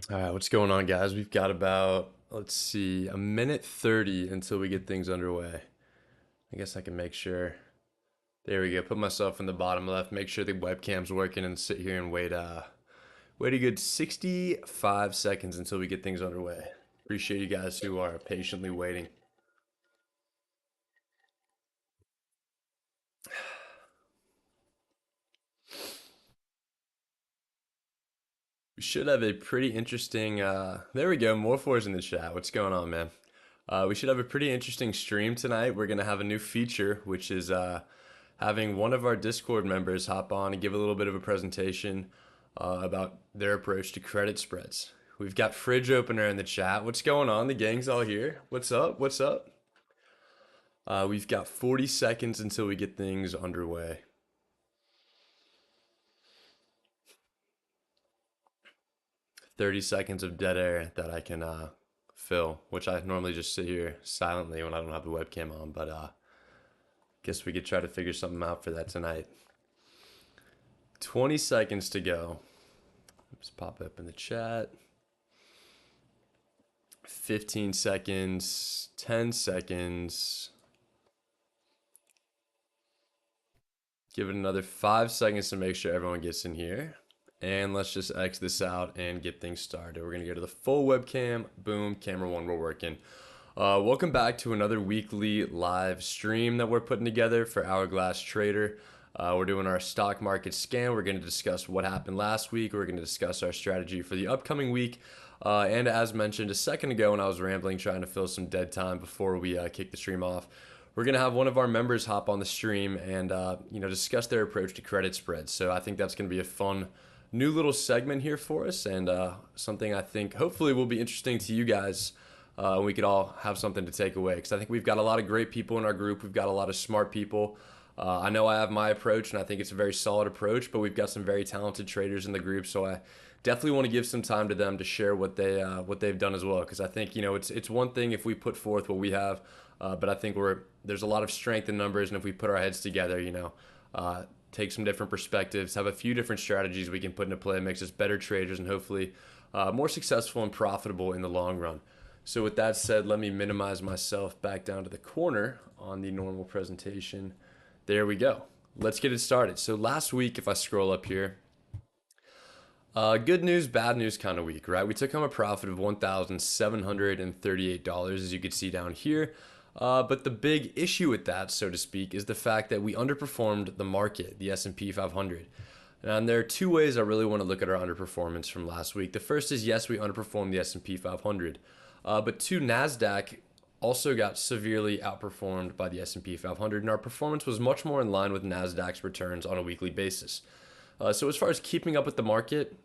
All right, what's going on, guys? We've got about, let's see, a minute 30 until we get things underway. I guess I can make sure. There we go. Put myself in the bottom left, make sure the webcam's working, and sit here and wait a good 65 seconds until we get things underway. Appreciate you guys who are patiently waiting. We should have a pretty interesting, there we go, more fours in the chat. What's going on, man? We should have a pretty interesting stream tonight. We're going to have a new feature, which is having one of our Discord members hop on and give a little bit of a presentation about their approach to credit spreads. We've got Fridge Opener in the chat. What's going on? The gang's all here. What's up? What's up? We've got 40 seconds until we get things underway. 30 seconds of dead air that I can fill, which I normally just sit here silently when I don't have the webcam on, but guess we could try to figure something out for that tonight. 20 seconds to go. Just pop up in the chat. 15 seconds, 10 seconds. Give it another 5 seconds to make sure everyone gets in here. And let's just X this out and get things started. We're going to go to the full webcam. Boom, camera one, we're working. Welcome back to another weekly live stream that we're putting together for Hourglass Trader. We're doing our stock market scan. We're going to discuss what happened last week. We're going to discuss our strategy for the upcoming week. And as mentioned a second ago when I was rambling, trying to fill some dead time before we kick the stream off, we're going to have one of our members hop on the stream and discuss their approach to credit spreads. So I think that's going to be a fun new little segment here for us, and something I think hopefully will be interesting to you guys. We could all have something to take away, because I think we've got a lot of great people in our group. We've got a lot of smart people. I know I have my approach, and I think it's a very solid approach, but we've got some very talented traders in the group, so I definitely want to give some time to them to share what they've done as well, because I think it's one thing if we put forth what we have, but I think there's a lot of strength in numbers, and if we put our heads together, take some different perspectives, have a few different strategies we can put into play, makes us better traders and hopefully more successful and profitable in the long run. So with that said, let me minimize myself back down to the corner on the normal presentation. There we go. Let's get it started. So last week, if I scroll up here, good news, bad news kind of week, right? We took home a profit of $1,738, as you can see down here. But the big issue with that, so to speak, is the fact that we underperformed the market, the S&P 500. And there are two ways I really want to look at our underperformance from last week. The first is, yes, we underperformed the S&P 500. But two, NASDAQ also got severely outperformed by the S&P 500, and our performance was much more in line with NASDAQ's returns on a weekly basis. So as far as keeping up with the market,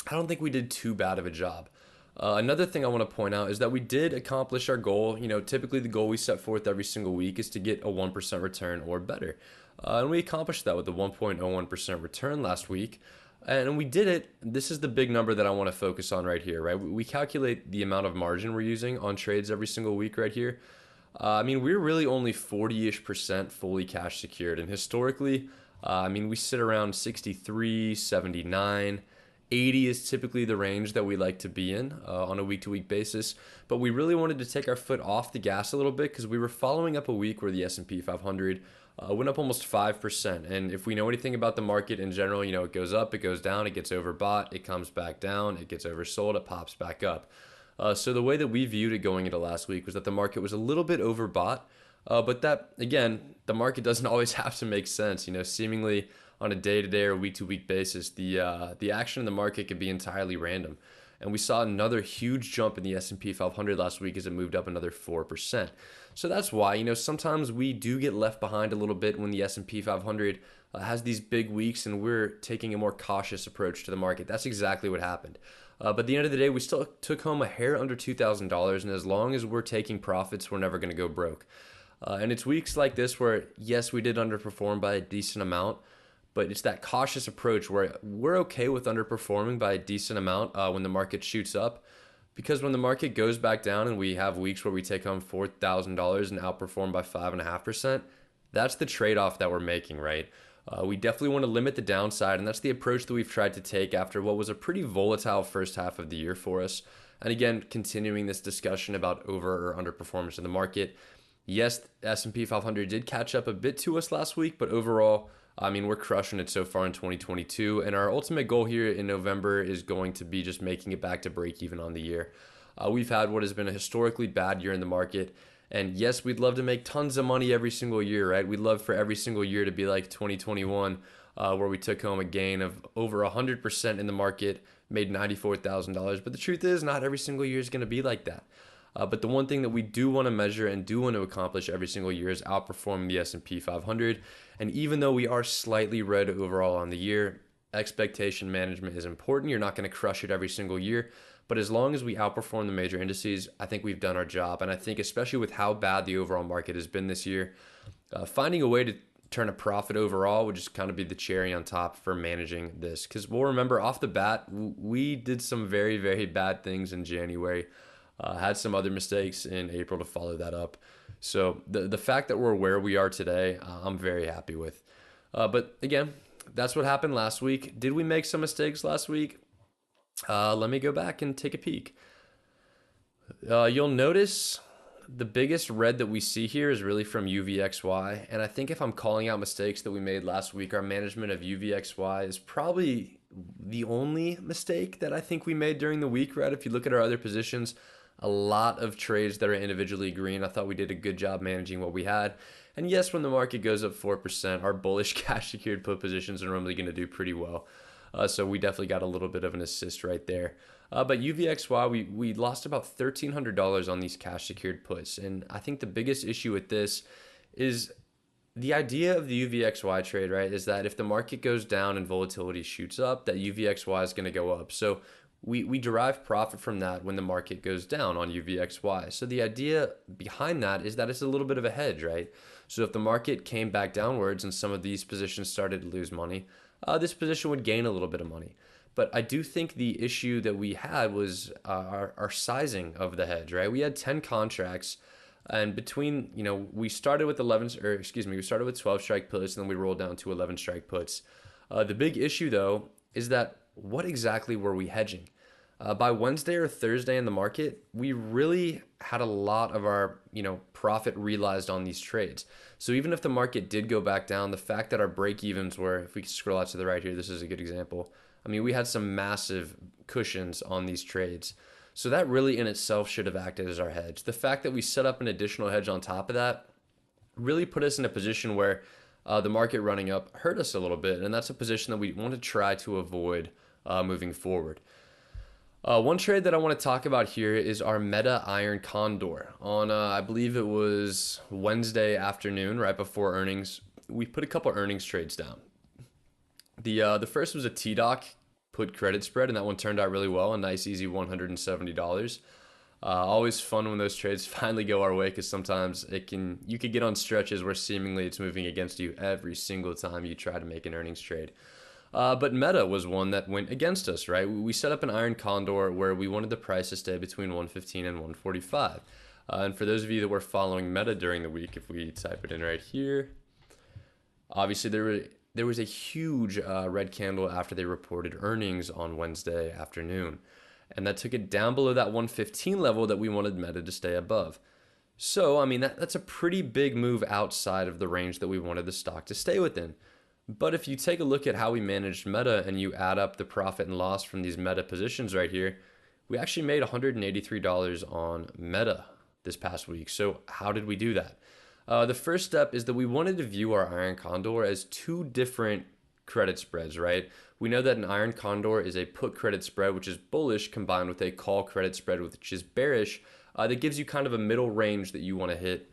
I don't think we did too bad of a job. Another thing I want to point out is that we did accomplish our goal. Typically the goal we set forth every single week is to get a 1% return or better. And we accomplished that with the 1.01% return last week. And we did it. This is the big number that I want to focus on right here, right? We calculate the amount of margin we're using on trades every single week right here. We're really only 40-ish% fully cash secured. And historically, we sit around 63, 79. 80 is typically the range that we like to be in on a week-to-week basis, but we really wanted to take our foot off the gas a little bit because we were following up a week where the S&P 500 went up almost 5%. And if we know anything about the market in general, it goes up, it goes down, it gets overbought, it comes back down, it gets oversold, it pops back up. So the way that we viewed it going into last week was that the market was a little bit overbought, but that, again, the market doesn't always have to make sense. Seemingly on a day-to-day or week-to-week basis, the action in the market could be entirely random. And we saw another huge jump in the S&P 500 last week as it moved up another 4%. So that's why, sometimes we do get left behind a little bit when the S&P 500 has these big weeks and we're taking a more cautious approach to the market. That's exactly what happened. But at the end of the day, we still took home a hair under $2,000. And as long as we're taking profits, we're never going to go broke. And it's weeks like this where, yes, we did underperform by a decent amount, but it's that cautious approach where we're okay with underperforming by a decent amount when the market shoots up. Because when the market goes back down and we have weeks where we take home $4,000 and outperform by 5.5%, that's the trade-off that we're making, right? We definitely want to limit the downside, and that's the approach that we've tried to take after what was a pretty volatile first half of the year for us. And again, continuing this discussion about over or underperformance in the market. Yes, S&P 500 did catch up a bit to us last week, but overall, I mean, we're crushing it so far in 2022. And our ultimate goal here in November is going to be just making it back to break even on the year. We've had what has been a historically bad year in the market. And yes, we'd love to make tons of money every single year, right? We'd love for every single year to be like 2021, where we took home a gain of over 100% in the market, made $94,000. But the truth is, not every single year is going to be like that. But the one thing that we do want to measure and do want to accomplish every single year is outperforming the S&P 500. And even though we are slightly red overall on the year, expectation management is important. You're not going to crush it every single year. But as long as we outperform the major indices, I think we've done our job. And I think especially with how bad the overall market has been this year, finding a way to turn a profit overall would just kind of be the cherry on top for managing this. Because we'll remember off the bat, we did some very, very bad things in January. Had some other mistakes in April to follow that up. So the fact that we're where we are today, I'm very happy with. But again, that's what happened last week. Did we make some mistakes last week? Let me go back and take a peek. You'll notice the biggest red that we see here is really from UVXY. And I think if I'm calling out mistakes that we made last week, our management of UVXY is probably the only mistake that I think we made during the week, right? If you look at our other positions, a lot of trades that are individually green. I thought we did a good job managing what we had. And yes, when the market goes up 4%, our bullish cash secured put positions are normally going to do pretty well. So we definitely got a little bit of an assist right there. But UVXY, we lost about $1,300 on these cash secured puts. And I think the biggest issue with this is the idea of the UVXY trade, right, is that if the market goes down and volatility shoots up, that UVXY is going to go up. So we derive profit from that when the market goes down on UVXY. So the idea behind that is that it's a little bit of a hedge, right? So if the market came back downwards and some of these positions started to lose money, this position would gain a little bit of money. But I do think the issue that we had was our sizing of the hedge, right? We had 10 contracts, and between, we started with 12 strike puts, and then we rolled down to 11 strike puts. The big issue, though, is that what exactly were we hedging? By Wednesday or Thursday in the market, we really had a lot of our, profit realized on these trades. So even if the market did go back down, the fact that our break evens were, if we scroll out to the right here, this is a good example. I mean, we had some massive cushions on these trades. So that really in itself should have acted as our hedge. The fact that we set up an additional hedge on top of that really put us in a position where the market running up hurt us a little bit. And that's a position that we want to try to avoid moving forward. One trade that I want to talk about here is our Meta Iron Condor. On, I believe it was Wednesday afternoon, right before earnings, we put a couple earnings trades down. The first was a TDOC put credit spread, and that one turned out really well, a nice easy $170. Always fun when those trades finally go our way, because sometimes you could get on stretches where seemingly it's moving against you every single time you try to make an earnings trade. But Meta was one that went against us, right? We set up an Iron Condor where we wanted the price to stay between 115 and 145. And for those of you that were following Meta during the week, if we type it in right here, obviously there was a huge red candle after they reported earnings on Wednesday afternoon. And that took it down below that 115 level that we wanted Meta to stay above. So, I mean, that's a pretty big move outside of the range that we wanted the stock to stay within. But if you take a look at how we managed Meta and you add up the profit and loss from these Meta positions right here, we actually made $183 on Meta this past week. So how did we do that? The first step is that we wanted to view our Iron Condor as two different credit spreads, right? We know that an Iron Condor is a put credit spread, which is bullish, combined with a call credit spread, which is bearish. That gives you kind of a middle range that you want to hit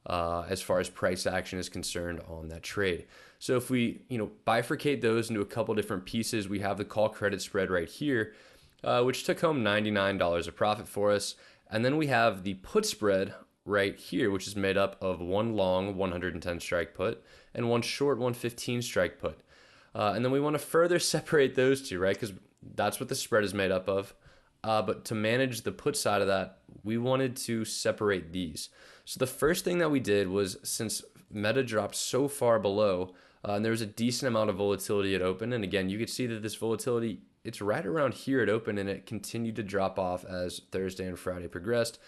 as far as price action is concerned on that trade. So if we, bifurcate those into a couple different pieces, we have the call credit spread right here, which took home $99 of profit for us. And then we have the put spread right here, which is made up of one long 110 strike put and one short 115 strike put. And then we want to further separate those two, right? Because that's what the spread is made up of. But to manage the put side of that, we wanted to separate these. So the first thing that we did was, since Meta dropped so far below, and there was a decent amount of volatility at open. And again, you could see that this volatility, it's right around here at open, and it continued to drop off as Thursday and Friday progressed.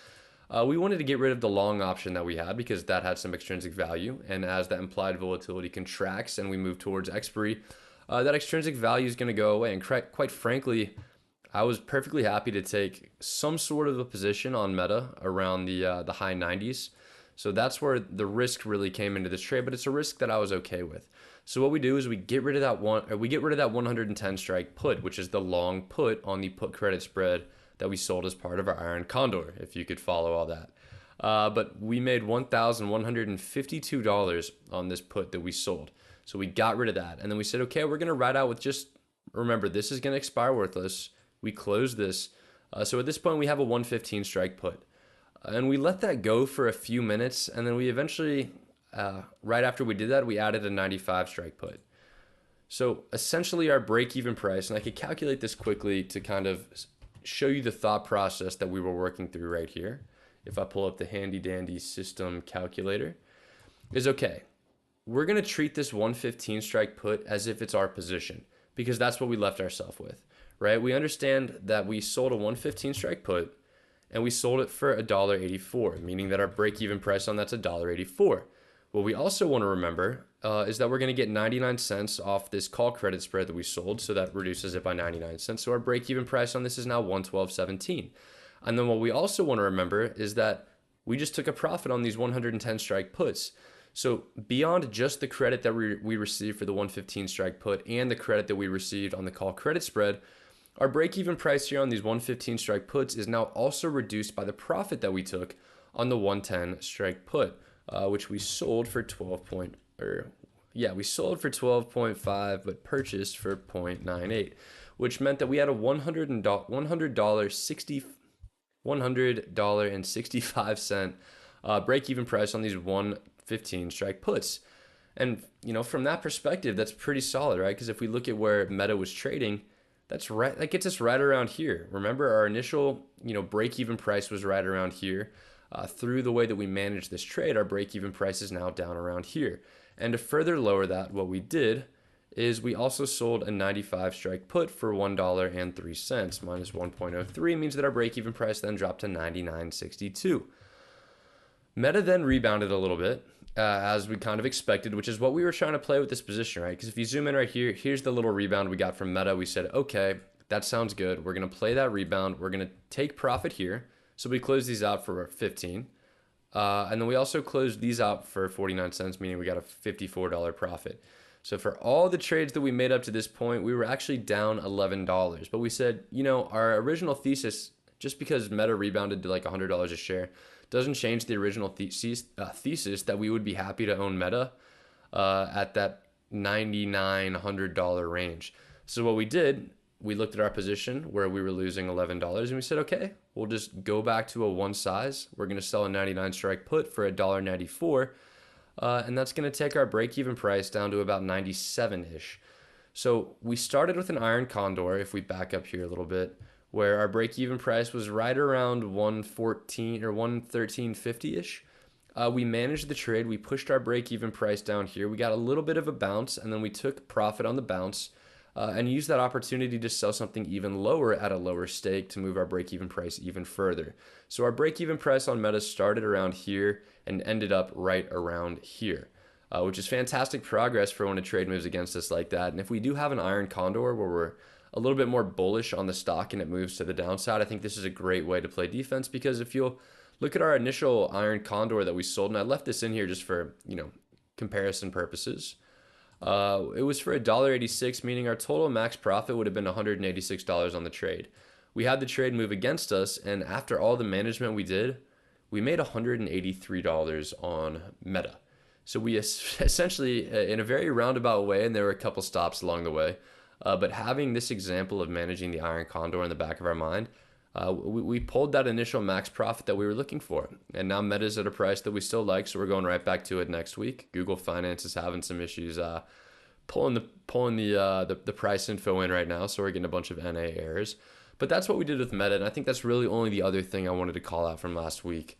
We wanted to get rid of the long option that we had because that had some extrinsic value. And as that implied volatility contracts and we move towards expiry, that extrinsic value is going to go away. And quite frankly, I was perfectly happy to take some sort of a position on Meta around the high 90s. So that's where the risk really came into this trade, but it's a risk that I was okay with. So what we do is we get rid of that 110 strike put, which is the long put on the put credit spread that we sold as part of our Iron Condor, if you could follow all that. But we made $1,152 on this put that we sold. So we got rid of that. And then we said, okay, we're going to ride out with just, remember, this is going to expire worthless. We closed this. So at this point, we have a 115 strike put. And we let that go for a few minutes. And then we eventually, right after we did that, we added a 95 strike put. So essentially our break-even price, and I could calculate this quickly to kind of show you the thought process that we were working through right here. If I pull up the handy dandy system calculator, is okay. We're going to treat this 115 strike put as if it's our position because that's what we left ourselves with, right? We understand that we sold a 115 strike put and we sold it for $1.84, meaning that our break-even price on that's $1.84. What we also want to remember is that we're going to get 99 cents off this call credit spread that we sold, so that reduces it by 99 cents. So our break-even price on this is now 112.17. And then what we also want to remember is that we just took a profit on these 110 strike puts. So beyond just the credit that we received for the 115 strike put and the credit that we received on the call credit spread, our break-even price here on these 115 strike puts is now also reduced by the profit that we took on the 110 strike put, which we sold for 12.5, but purchased for 0.98, which meant that we had a $100.65 break-even price on these 115 strike puts. And from that perspective, that's pretty solid, right? Because if we look at where Meta was trading, that gets us right around here. Remember, our initial break-even price was right around here. Through the way that we managed this trade, our break-even price is now down around here. And to further lower that, what we did is we also sold a 95 strike put for $1.03 minus 1.03 means that our break-even price then dropped to 99.62. Meta then rebounded a little bit as we kind of expected, which is what we were trying to play with this position, right? Because if you zoom in right here, here's the little rebound we got from Meta. We said, okay, that sounds good. We're going to play that rebound. We're going to take profit here. So we closed these out for 15. And then we also closed these out for 49 cents, meaning we got a $54 profit. So for all the trades that we made up to this point, we were actually down $11. But we said, our original thesis, just because Meta rebounded to like $100 a share, doesn't change the original thesis that we would be happy to own Meta at that $99, $100 range. So what we did, we looked at our position where we were losing $11 and we said, okay, we'll just go back to a one size. We're going to sell a 99 strike put for $1.94. And that's going to take our break-even price down to about 97-ish. So we started with an Iron Condor, if we back up here a little bit, where our break-even price was right around 114 or 113.50-ish. We managed the trade. We pushed our break-even price down here. We got a little bit of a bounce, and then we took profit on the bounce and used that opportunity to sell something even lower at a lower stake to move our break-even price even further. So our break-even price on Meta started around here and ended up right around here, which is fantastic progress for when a trade moves against us like that. And if we do have an Iron Condor where we're a little bit more bullish on the stock and it moves to the downside, I think this is a great way to play defense, because if you'll look at our initial Iron Condor that we sold, and I left this in here just for, comparison purposes. It was for $1.86, meaning our total max profit would have been $186 on the trade. We had the trade move against us, and after all the management we did, we made $183 on Meta. So we essentially, in a very roundabout way, and there were a couple stops along the way, but having this example of managing the Iron Condor in the back of our mind, we pulled that initial max profit that we were looking for. And now Meta's at a price that we still like, so we're going right back to it next week. Google Finance is having some issues pulling the price info in right now, so we're getting a bunch of NA errors. But that's what we did with Meta, and I think that's really only the other thing I wanted to call out from last week.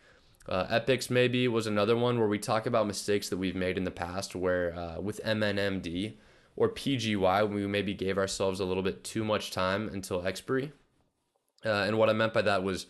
Epics maybe was another one where we talk about mistakes that we've made in the past, where with MNMD or PGY, we maybe gave ourselves a little bit too much time until expiry. And what I meant by that was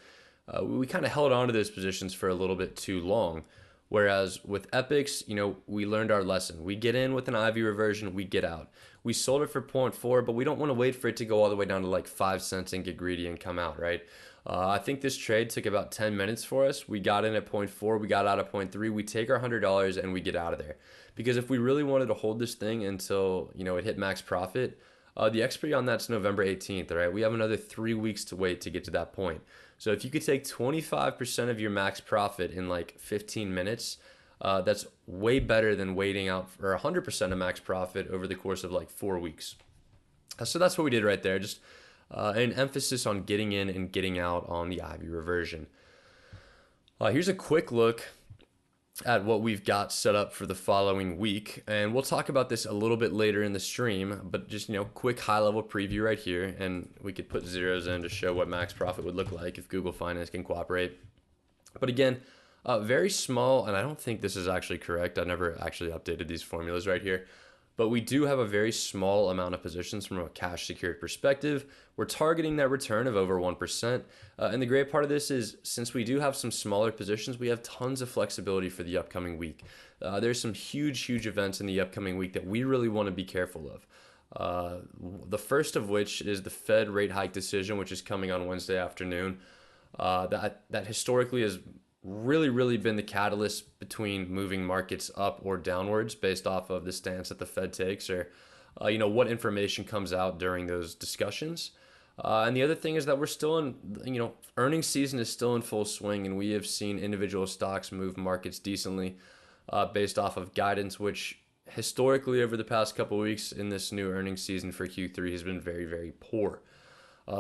we kind of held on to those positions for a little bit too long. Whereas with Epics, we learned our lesson. We get in with an IV reversion, we get out. We sold it for zero point 0.4, but we don't want to wait for it to go all the way down to like 5 cents and get greedy and come out, right? I think this trade took about 10 minutes for us. We got in at 0.4, we got out at 0.3. We take our $100 and we get out of there. Because if we really wanted to hold this thing until, it hit max profit, the expiry on that's November 18th, right? We have another 3 weeks to wait to get to that point. So if you could take 25% of your max profit in like 15 minutes, that's way better than waiting out for 100% of max profit over the course of like 4 weeks. So that's what we did right there. Just an emphasis on getting in and getting out on the IV reversion. Here's a quick look at what we've got set up for the following week, and we'll talk about this a little bit later in the stream, but just quick high level preview right here, and we could put zeros in to show what max profit would look like if Google Finance can cooperate. But again, very small, and I don't think this is actually correct. I never actually updated these formulas right here. But we do have a very small amount of positions from a cash secured perspective. We're targeting that return of over 1%. And the great part of this is since we do have some smaller positions, we have tons of flexibility for the upcoming week. There's some huge events in the upcoming week that we really want to be careful of. The first of which is the Fed rate hike decision, which is coming on Wednesday afternoon. That historically is really been the catalyst between moving markets up or downwards based off of the stance that the Fed takes, or what information comes out during those discussions. And the other thing is that we're still in, earnings season is still in full swing, and we have seen individual stocks move markets decently based off of guidance, which historically over the past couple of weeks in this new earnings season for Q3 has been very poor.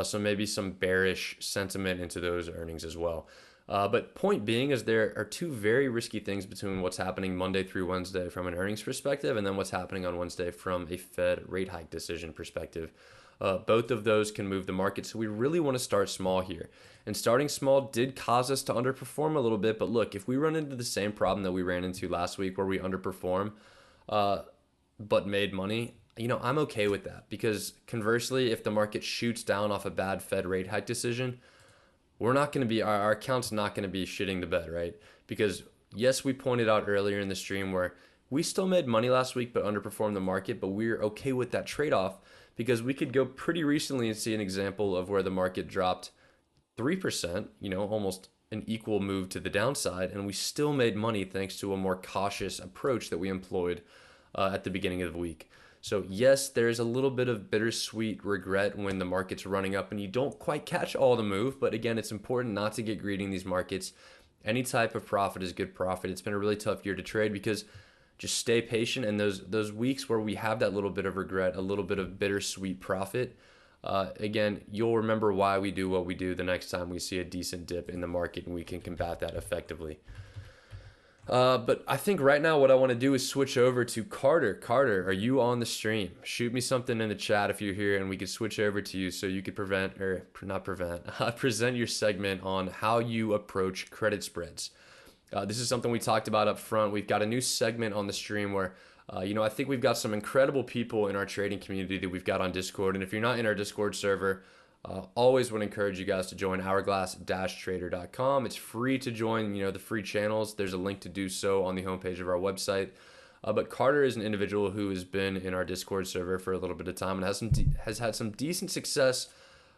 So maybe some bearish sentiment into those earnings as well. But point being is there are two very risky things between what's happening Monday through Wednesday from an earnings perspective and then what's happening on Wednesday from a Fed rate hike decision perspective. Both of those can move the market, so we really want to start small here. And starting small did cause us to underperform a little bit, but look, if we run into the same problem that we ran into last week where we underperform but made money, I'm okay with that, because conversely, if the market shoots down off a bad Fed rate hike decision, we're not going to be, our account's not going to be shitting the bed, right? Because yes, we pointed out earlier in the stream where we still made money last week but underperformed the market, but we're okay with that trade-off because we could go pretty recently and see an example of where the market dropped 3%, almost an equal move to the downside, and we still made money thanks to a more cautious approach that we employed at the beginning of the week. So yes, there's a little bit of bittersweet regret when the market's running up and you don't quite catch all the move. But again, it's important not to get greedy in these markets. Any type of profit is good profit. It's been a really tough year to trade because just stay patient. And those weeks where we have that little bit of regret, a little bit of bittersweet profit, again, you'll remember why we do what we do the next time we see a decent dip in the market, and we can combat that effectively. But I think right now what I want to do is switch over to Carter. Carter, are you on the stream? Shoot me something in the chat if you're here, and we could switch over to you so you could present your segment on how you approach credit spreads. This is something we talked about up front. We've got a new segment on the stream where, I think we've got some incredible people in our trading community that we've got on Discord. And if you're not in our Discord server, always would encourage you guys to join hourglass-trader.com. It's free to join, the free channels. There's a link to do so on the homepage of our website. But Carter is an individual who has been in our Discord server for a little bit of time and has had some decent success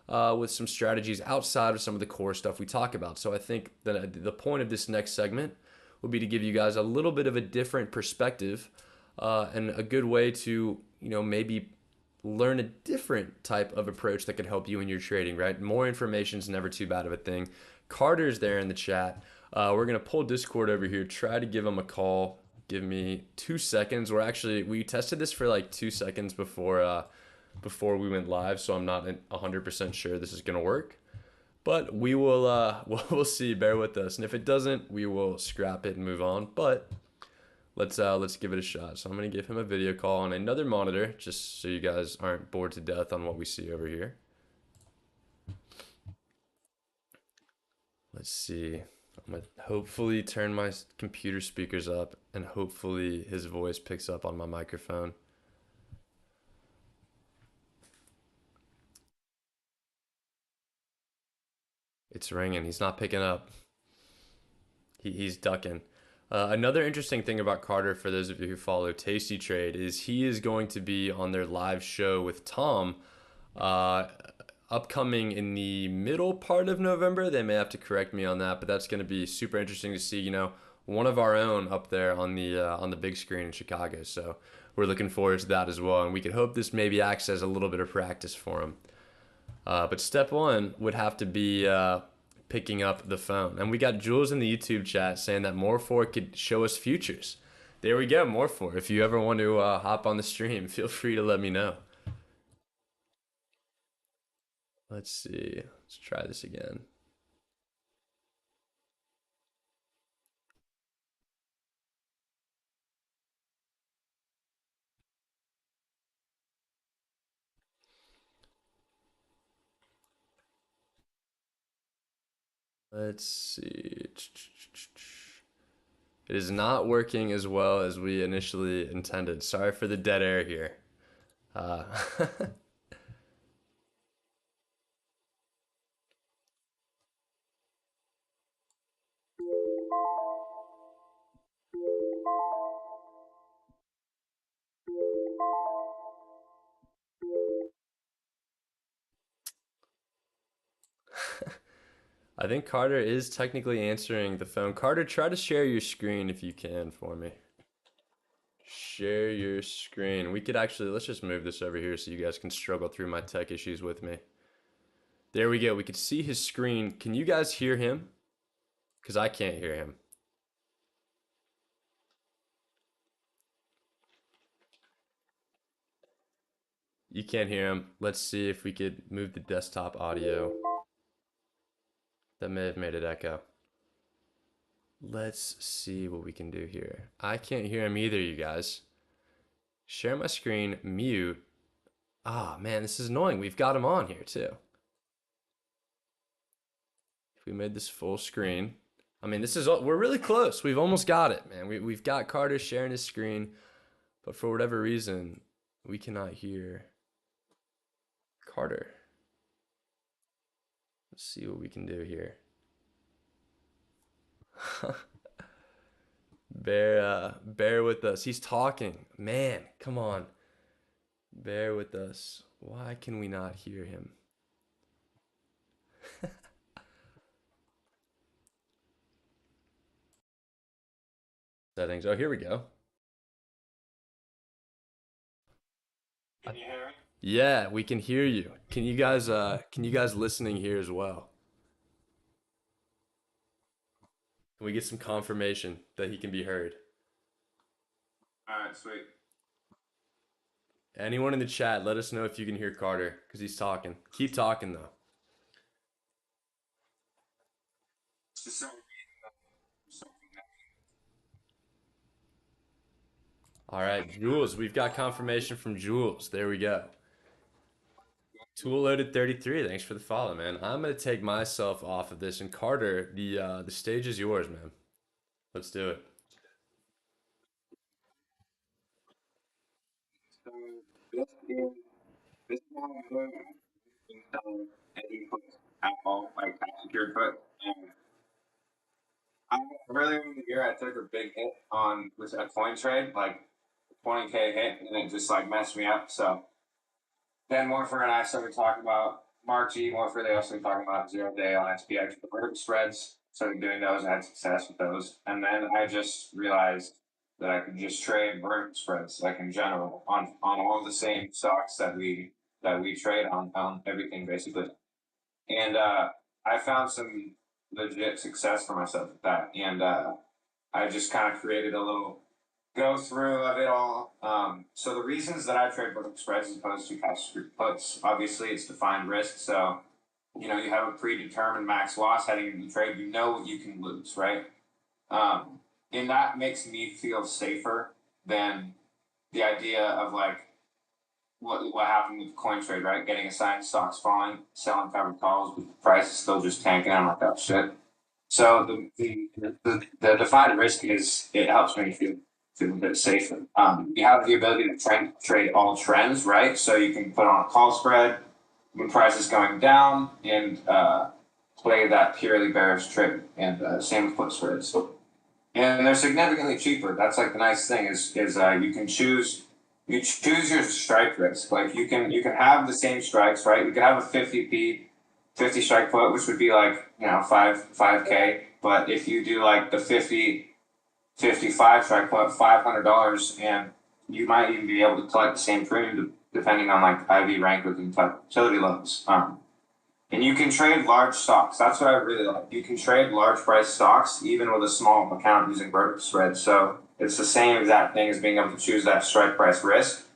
with some strategies outside of some of the core stuff we talk about. So I think that the point of this next segment will be to give you guys a little bit of a different perspective and a good way to, maybe learn a different type of approach that could help you in your trading, right? More information is never too bad of a thing. Carter's there in the chat. We're going to pull Discord over here, try to give him a call. Give me 2 seconds. We tested this for like 2 seconds before we went live, so I'm not 100% sure this is going to work. But we will, we'll see. Bear with us. And if it doesn't, we will scrap it and move on. But let's give it a shot. So I'm going to give him a video call on another monitor just so you guys aren't bored to death on what we see over here. Let's see. I'm gonna hopefully turn my computer speakers up and hopefully his voice picks up on my microphone. It's ringing. He's not picking up. He's ducking. Another interesting thing about Carter, for those of you who follow Tasty Trade, is he is going to be on their live show with Tom, uh, upcoming in the middle part of November. They may have to correct me on that, but that's going to be super interesting to see. One of our own up there on the big screen in Chicago. So we're looking forward to that as well, and we could hope this maybe acts as a little bit of practice for him. But step one would have to be picking up the phone. And we got Jules in the YouTube chat saying that More4 could show us futures. There we go, More4. If you ever want to hop on the stream, feel free to let me know. Let's see. Let's try this again. Let's see. It is not working as well as we initially intended. Sorry for the dead air here. Uh, I think Carter is technically answering the phone. Carter, try to share your screen if you can for me. Share your screen. We could actually, let's just move this over here so you guys can struggle through my tech issues with me. There we go. We could see his screen. Can you guys hear him? Because I can't hear him. You can't hear him. Let's see if we could move the desktop audio. That may have made it echo. Let's see what we can do here. I can't hear him either, you guys. Share my screen, mute. Ah, man, this is annoying. We've got him on here too. If we made this full screen, I mean, we're really close. We've almost got it, man. We've got Carter sharing his screen, but for whatever reason, we cannot hear Carter. Let's see what we can do here. Bear with us. He's talking. Man, come on. Bear with us. Why can we not hear him? Settings. Oh, here we go. Can you hear me? Yeah, we can hear you. Can you guys listening here as well? Can we get some confirmation that he can be heard? All right, sweet. Anyone in the chat, let us know if you can hear Carter because he's talking. Keep talking though. Just so All right, Jules, we've got confirmation from Jules. There we go. Tool loaded 33. Thanks for the follow, man. I'm gonna take myself off of this, and Carter, the stage is yours, man. Let's do it. so this is this is how I'm doing any puts at all, like top secured put. Um, I earlier in the year I took a big hit on with a coin trade, like 20K hit, and it just like messed me up. So then Morford and I started talking about Mark G. Morford, they also talking about 0 day on SPX the vertical spreads. Started doing those, I had success with those. And then I just realized that I could just trade vertical spreads, like in general, on all the same stocks that we trade on everything basically. And I found some legit success for myself with that. And I just kind of created a little go through of it all. So the reasons that I trade vertical spreads as opposed to cash puts, obviously it's defined risk. So, you have a predetermined max loss heading into the trade. You know what you can lose, right? Um, and that makes me feel safer than the idea of like what happened with coin trade, right? Getting assigned stocks falling, selling covered calls, but the price is still just tanking. I'm like, oh shit. So the defined risk is it helps me feel a bit safer. You have the ability to trade all trends, right? So you can put on a call spread when price is going down and play that purely bearish trade, and same with put spreads. And they're significantly cheaper. That's like the nice thing is you can choose your strike risk. Like you can have the same strikes, right? You could have a 50 strike put, which would be like, five K. But if you do like the 55 strike put, $500, and you might even be able to collect the same premium depending on like IV rank within utility levels. And you can trade large stocks. That's what I really like. You can trade large price stocks even with a small account using vertical spread. So it's the same exact thing as being able to choose that strike price risk.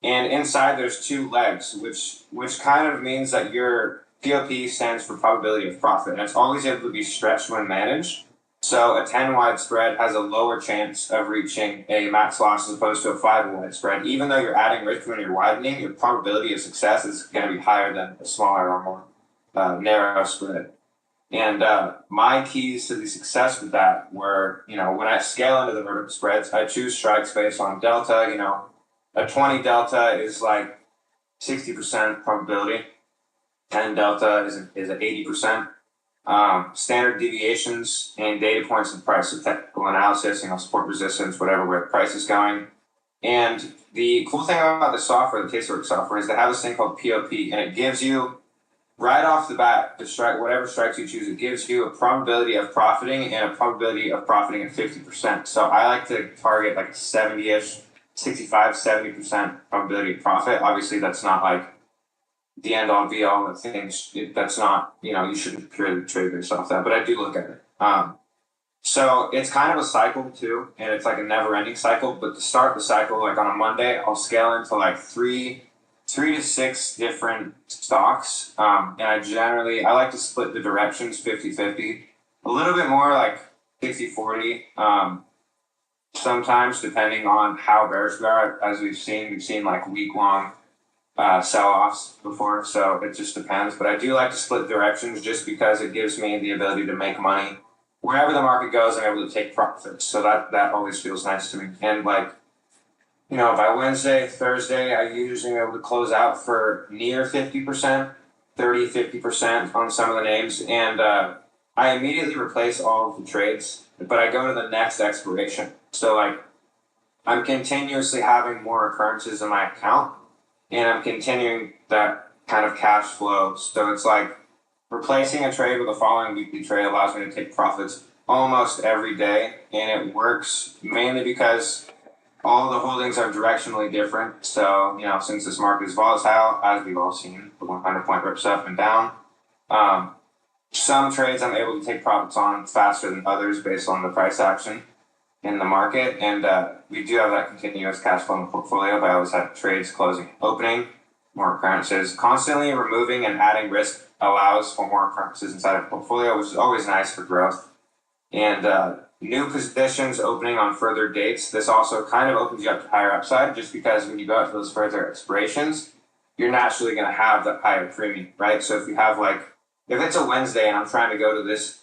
And inside there's two legs, which kind of means that your POP stands for probability of profit, and it's always able to be stretched when managed. So a 10 wide spread has a lower chance of reaching a max loss as opposed to a 5 wide spread. Even though you're adding risk when you're widening, your probability of success is going to be higher than a smaller or more narrow spread. And my keys to the success with that were, when I scale into the vertical spreads, I choose strikes based on delta. A 20 delta is like 60% probability. 10 delta is at 80%. Standard deviations and data points of price, so technical analysis, support resistance, whatever, where the price is going. And the cool thing about the software, the Tasteworks software, is they have this thing called POP, and it gives you right off the bat, whatever strikes you choose, it gives you a probability of profiting and a probability of profiting at 50%. So I like to target like a 70-ish, 65, 70% probability of profit. Obviously, that's not like the end all be all of things. That's not, you shouldn't purely trade based off that, but I do look at it. So it's kind of a cycle too, and it's like a never ending cycle. But to start the cycle, like on a Monday, I'll scale into like three to six different stocks. And I like to split the directions 50-50, a little bit more like 60-40. Sometimes depending on how bearish we are, as we've seen like week long sell-offs before, so it just depends. But I do like to split directions just because it gives me the ability to make money wherever the market goes. I'm able to take profits, so that always feels nice to me. And like, by Wednesday, Thursday, I usually am able to close out for near 50%, 30, 50% on some of the names, and I immediately replace all of the trades, but I go to the next expiration. So like, I'm continuously having more occurrences in my account, and I'm continuing that kind of cash flow. So it's like replacing a trade with a following weekly trade allows me to take profits almost every day, and it works mainly because all the holdings are directionally different. So, since this market is volatile, as we've all seen, the 100-point rips up and down, some trades I'm able to take profits on faster than others based on the price action in the market. And we do have that continuous cash flow in the portfolio, but I always have trades closing and opening, more occurrences. Constantly removing and adding risk allows for more occurrences inside of the portfolio, which is always nice for growth. And new positions opening on further dates. This also kind of opens you up to higher upside, just because when you go out to those further expirations, you're naturally going to have that higher premium, right? So if you have if it's a Wednesday and I'm trying to go to this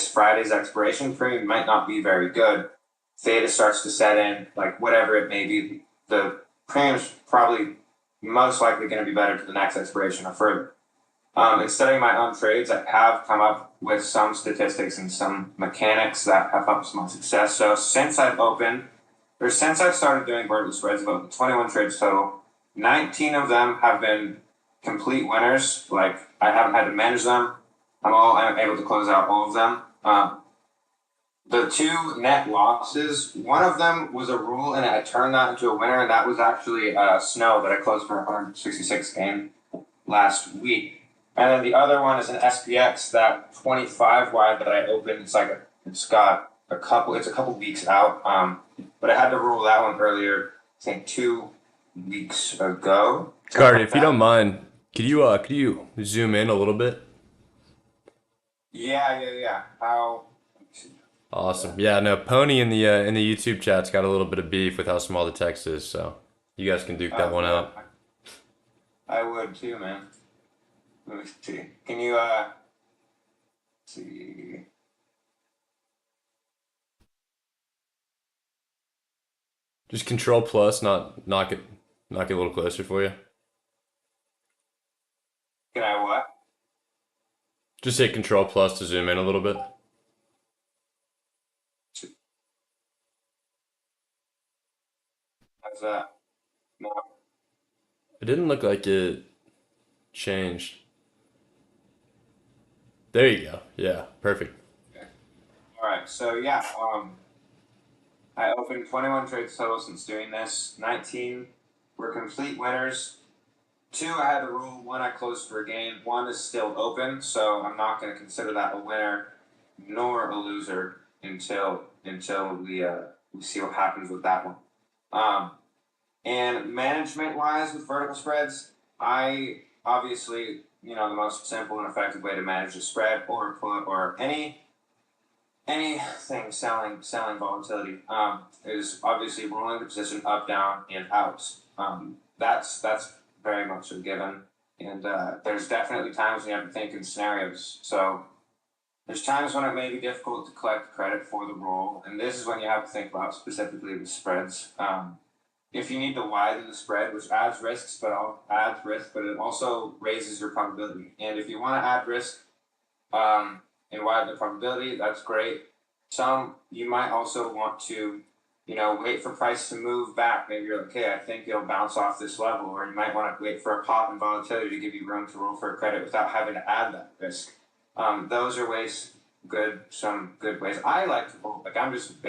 Friday's expiration, premium might not be very good. Theta starts to set in, like whatever it may be, the premium's probably most likely going to be better to the next expiration or further. In studying my own trades, I have come up with some statistics and some mechanics that have helped my success. So since I've started doing vertical spreads, about 21 trades total, 19 of them have been complete winners. Like, I haven't had to manage them. I'm able to close out all of them. The two net losses, one of them was a rule and I turned that into a winner, and that was actually Snow that I closed for 166 game last week. And then the other one is an SPX, that 25 wide that I opened. It's a couple weeks out. But I had to rule that one earlier, I think 2 weeks ago. Carter, if you don't mind, could you zoom in a little bit? Yeah. How? Awesome. Yeah, no, Pony in the YouTube chat's got a little bit of beef with how small the text is, so you guys can duke that one out. I would too, man. Let me see. Can you see? Just control plus, not knock it a little closer for you. Can I what? Just hit control plus to zoom in a little bit. How's that? No. It didn't look like it changed. There you go. Yeah, perfect. Okay. All right. So yeah, I opened 21 trades total since doing this. 19 were complete winners. Two, I had the rule. One, I closed for a gain. One is still open, so I'm not going to consider that a winner nor a loser until we see what happens with that one. And management wise with vertical spreads, I obviously the most simple and effective way to manage a spread or a put or anything selling volatility is obviously rolling the position up, down, and out. That's very much a given. And there's definitely times when you have to think in scenarios. So there's times when it may be difficult to collect credit for the roll, and this is when you have to think about specifically the spreads. If you need to widen the spread, which adds risk, but it also raises your probability. And if you want to add risk and widen the probability, that's great. Some you might also want to, wait for price to move back. Maybe you're like, okay, I think it'll bounce off this level, or you might want to wait for a pop in volatility to give you room to roll for a credit without having to add that risk. Those are some good ways. I like to roll. Like I'm just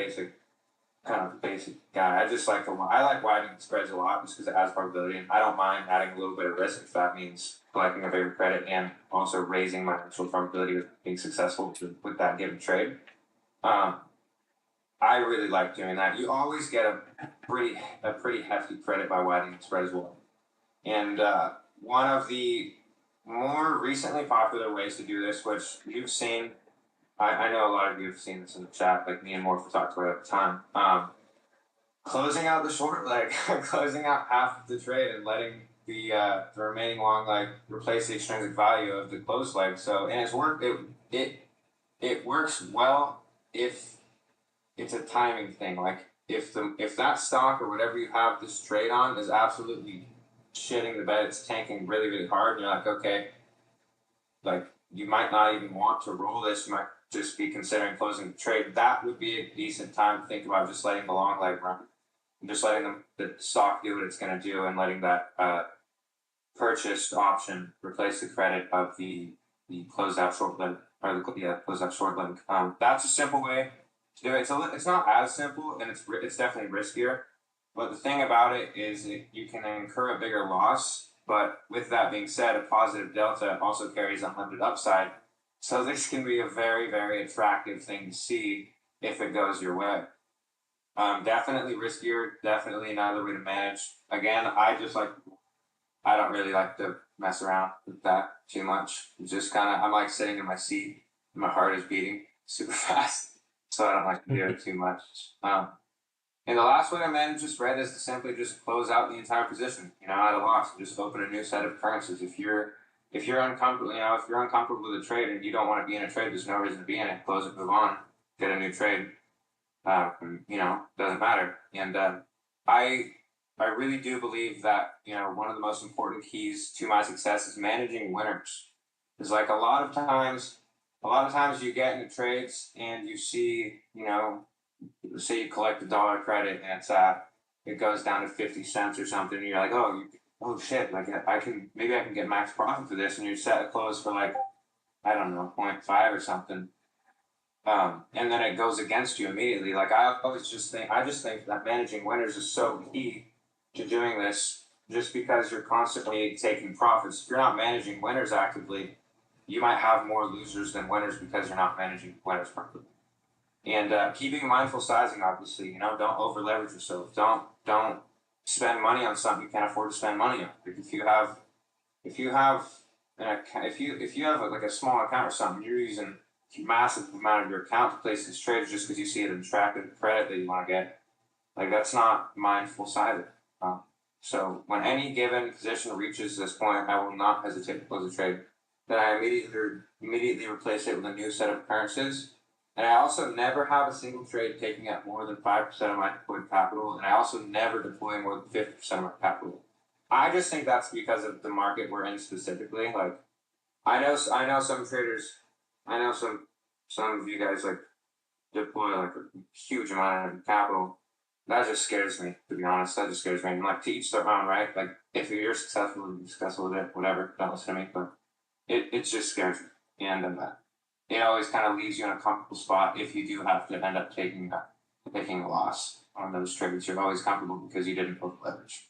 kind of basic guy. I like widening spreads a lot just because it adds probability, and I don't mind adding a little bit of risk if that means collecting a bigger credit and also raising my actual probability of being successful with that given trade. Um, I really like doing that. You always get a pretty hefty credit by widening the spread as well. And one of the more recently popular ways to do this, which you've seen, I know a lot of you have seen this in the chat, like me and Morph talked about it at the time. Closing out the short leg, closing out half of the trade and letting the remaining long leg replace the extrinsic value of the closed leg. So and it works well if it's a timing thing. Like if that stock or whatever you have this trade on is absolutely shitting the bed, it's tanking really, really hard, and you're like, okay, like you might not even want to roll this, you might just be considering closing the trade. That would be a decent time to think about just letting the long leg run. And just letting the stock do what it's going to do and letting that purchased option replace the credit of the closed out short leg or the closed out short leg. That's a simple way to do it. It's not as simple and it's definitely riskier. But the thing about it is you can incur a bigger loss. But with that being said, a positive delta also carries unlimited upside. So this can be a very, very attractive thing to see if it goes your way. Definitely riskier, definitely another way to manage. Again, I don't really like to mess around with that too much. I'm like sitting in my seat, and my heart is beating super fast. So I don't like to do it too much. And the last way to manage the spread is to simply just close out the entire position, at a loss, and just open a new set of currencies. If you're uncomfortable, if you're uncomfortable with a trade and you don't want to be in a trade, there's no reason to be in it. Close it, move on, get a new trade. Doesn't matter. And I I really do believe that one of the most important keys to my success is managing winners. It's like a lot of times you get into trades and you see say you collect $1 credit and it goes down to 50 cents or something. And you're like, oh shit, like I can get max profit for this, and you set a close for like I don't know 0.5 or something. And then it goes against you immediately. Like I just think that managing winners is so key to doing this. Just because you're constantly taking profits, if you're not managing winners actively, you might have more losers than winners because you're not managing winners properly. And keeping mindful sizing, obviously, don't over leverage yourself. Don't spend money on something you can't afford to spend money on. Like if you have if you have like a small account or something, you're using a massive amount of your account to place these trades just because you see an attractive credit that you want to get. Like that's not mindful sizing. So when any given position reaches this point, I will not hesitate to close a trade. Then I immediately replace it with a new set of currencies, And I also never have a single trade taking up more than 5% of my deployed capital, and I also never deploy more than 50% of my capital. I just think that's because of the market we're in specifically. Like, I know some traders, I know some of you guys like deploy like a huge amount of capital. That just scares me, to be honest. That just scares me. And like, to each their own, right? Like, if you're successful, you're successful with it, whatever. Don't listen to me, but it just scares me. And it always kind of leaves you in a comfortable spot if you do have to end up taking a loss on those trades. You're always comfortable because you didn't put leverage.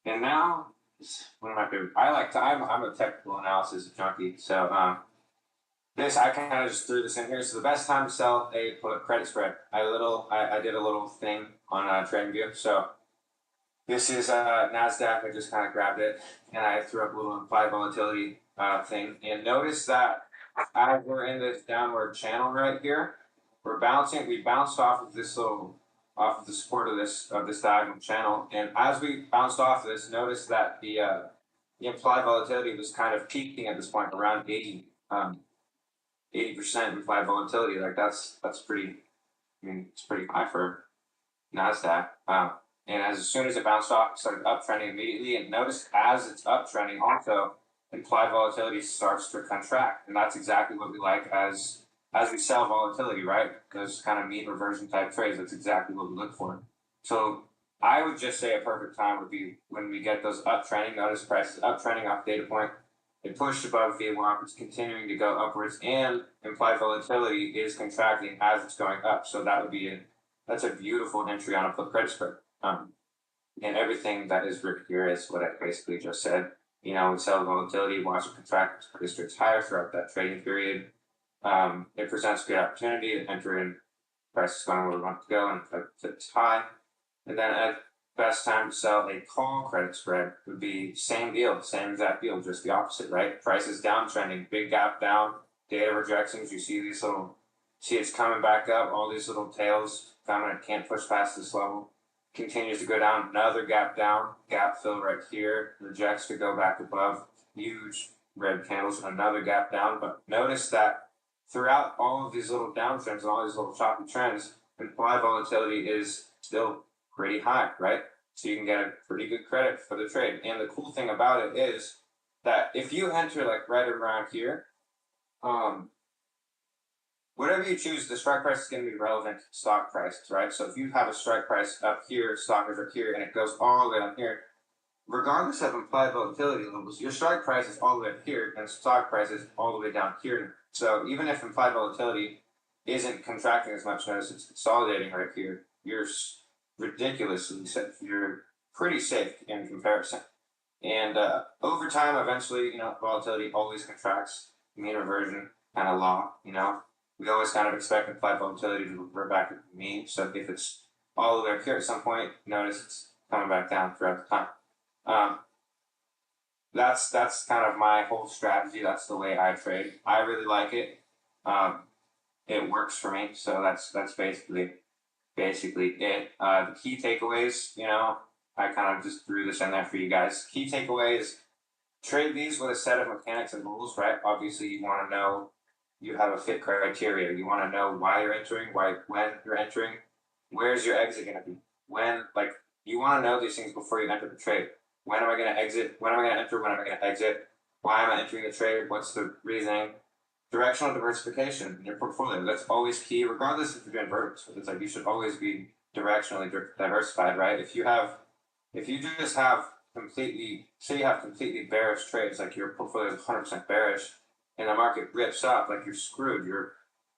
And now, one of my favorite. I'm a technical analysis junkie, so this I kind of just threw this in here. So the best time to sell a put credit spread. I did a little thing on TradingView. So this is Nasdaq. I just kind of grabbed it and I threw up a little implied volatility thing. And notice that as we're in this downward channel right here, we're bouncing. We bounced off of the support of this diagonal channel. And as we bounced off this, notice that the implied volatility was kind of peaking at this point around 80% implied volatility. Like that's pretty. I mean, it's pretty high for Nasdaq. And as soon as it bounced off, it started uptrending immediately. And notice as it's uptrending, also implied volatility starts to contract, and that's exactly what we like as we sell volatility, right? Those kind of mean reversion type trades. That's exactly what we look for. So I would just say a perfect time would be when we get those uptrending. Notice prices uptrending off data point. It pushed above V1, it's continuing to go upwards, and implied volatility is contracting as it's going up. So that would be that's a beautiful entry on a put credit spread. And everything that is written here is what I basically just said. We sell volatility, watch it contract, credit spreads higher throughout that trading period. It presents a good opportunity to enter in prices going where we want to go, and if it's high. And then at best time to sell a call credit spread would be same deal, same exact deal, just the opposite, right? Prices downtrending, big gap down, data rejections. You see it's coming back up, all these little tails coming, it can't push past this level. Continues to go down, another gap down, gap fill right here, rejects to go back above, huge red candles, another gap down. But notice that throughout all of these little downtrends and all these little choppy trends, implied volatility is still pretty high, right? So you can get a pretty good credit for the trade. And the cool thing about it is that if you enter like right around here, whatever you choose, the strike price is going to be relevant to stock prices, right? So if you have a strike price up here, stock is up here, and it goes all the way down here, regardless of implied volatility levels, your strike price is all the way up here, and stock price is all the way down here. So even if implied volatility isn't contracting as much, notice it's consolidating right here, you're ridiculously safe. You're pretty safe in comparison. And over time, eventually, volatility always contracts. Mean reversion kind of law, we always kind of expect implied volatility to revert back to the mean. So if it's all the way up here at some point, notice it's coming back down throughout the time. That's kind of my whole strategy. That's the way I trade. I really like it. It works for me. So that's basically it. The key takeaways, I kind of just threw this in there for you guys. Key takeaways: trade these with a set of mechanics and rules, right? Obviously, you want to know. You have a fit criteria. You want to know why you're entering, when you're entering, where's your exit going to be? You want to know these things before you enter the trade. When am I going to exit? When am I going to enter? When am I going to exit? Why am I entering the trade? What's the reasoning? Directional diversification in your portfolio. That's always key, regardless if you're doing verticals. It's like you should always be directionally diversified, right? If you just have completely bearish trades, like your portfolio is 100% bearish, and the market rips up, like you're screwed.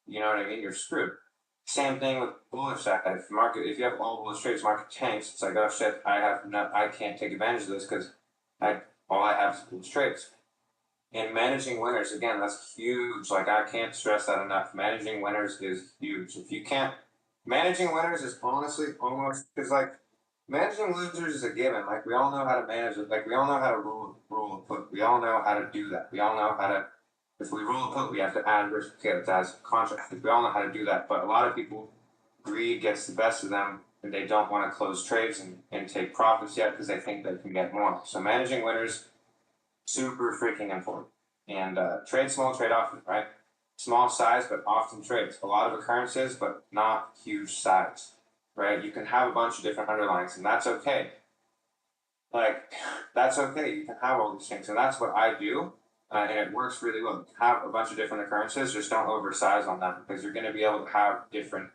You know what I mean? You're screwed. Same thing with bullish side. If you have all bullish trades, market tanks. It's like, oh shit, I can't take advantage of this because all I have is bullish trades. And managing winners, again, that's huge. Like I can't stress that enough. Managing winners is huge. Managing winners is honestly almost because like managing losers is a given. Like we all know how to manage it. Like we all know how to rule a put. We all know how to do that. We all know how to. If we rule a put, we have to add risk as contract. We all know how to do that, but a lot of people, greed gets the best of them, and they don't want to close trades and take profits yet because they think they can get more. So managing winners, super freaking important. And trade small, trade often, right? small size but often trades. A lot of occurrences but not huge size, right? You can have a bunch of different underlyings, and that's okay. Like, that's okay. You can have all these things, and that's what I do, and it works really well. Have a bunch of different occurrences, just don't oversize on them because you're going to be able to have different.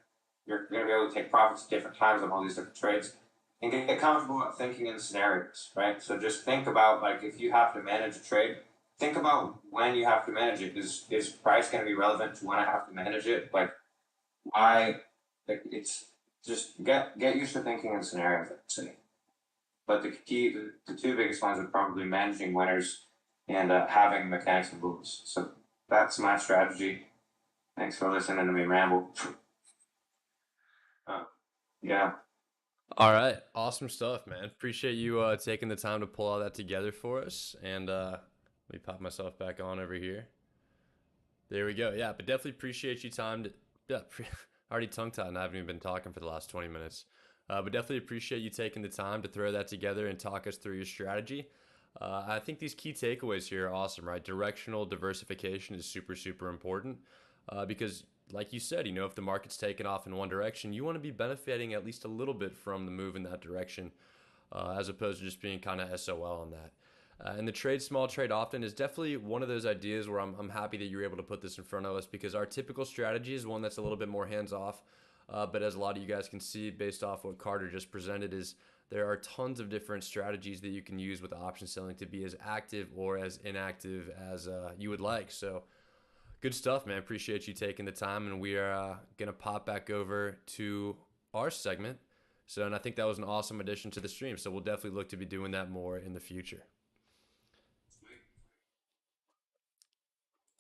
You're going to be able to take profits at different times on all these different trades, and get comfortable at thinking in scenarios, right? So just think about like if you have to manage a trade, think about when you have to manage it. Is price going to be relevant to when I have to manage it? Like why? Like it's just get used to thinking in scenarios. I'd say. But the two biggest ones are probably managing winners and having mechanics and rules. So that's my strategy. Thanks for listening to me ramble. Uh, yeah. All right, awesome stuff, man. Appreciate you taking the time to pull all that together for us. And let me pop myself back on over here. There we go. Yeah, but definitely appreciate you time to. Yeah, already tongue tied, and I haven't even been talking for the last 20 minutes. But definitely appreciate you taking the time to throw that together and talk us through your strategy. I think these key takeaways here are awesome, right? Directional diversification is super, super important because, like you said, if the market's taking off in one direction, you want to be benefiting at least a little bit from the move in that direction, as opposed to just being kind of SOL on that. And the trade small, trade often is definitely one of those ideas where I'm happy that you're able to put this in front of us because our typical strategy is one that's a little bit more hands off. But as a lot of you guys can see, based off what Carter just presented, is there are tons of different strategies that you can use with option selling to be as active or as inactive as you would like. So good stuff, man. Appreciate you taking the time, and we are gonna pop back over to our segment. So, and I think that was an awesome addition to the stream. So we'll definitely look to be doing that more in the future.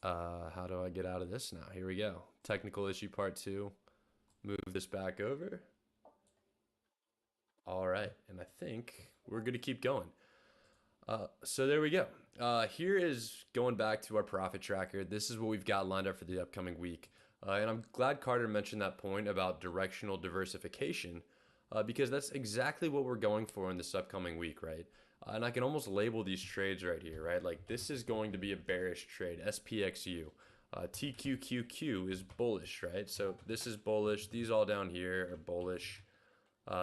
How do I get out of this now? Here we go. Technical issue part two. Move this back over. All right, and I think we're gonna keep going. So there we go. Here is going back to our profit tracker. This is what we've got lined up for the upcoming week. And I'm glad Carter mentioned that point about directional diversification because that's exactly what we're going for in this upcoming week, right? And I can almost label these trades right here, right? Like this is going to be a bearish trade, SPXU. TQQQ is bullish, right? So this is bullish. These all down here are bullish.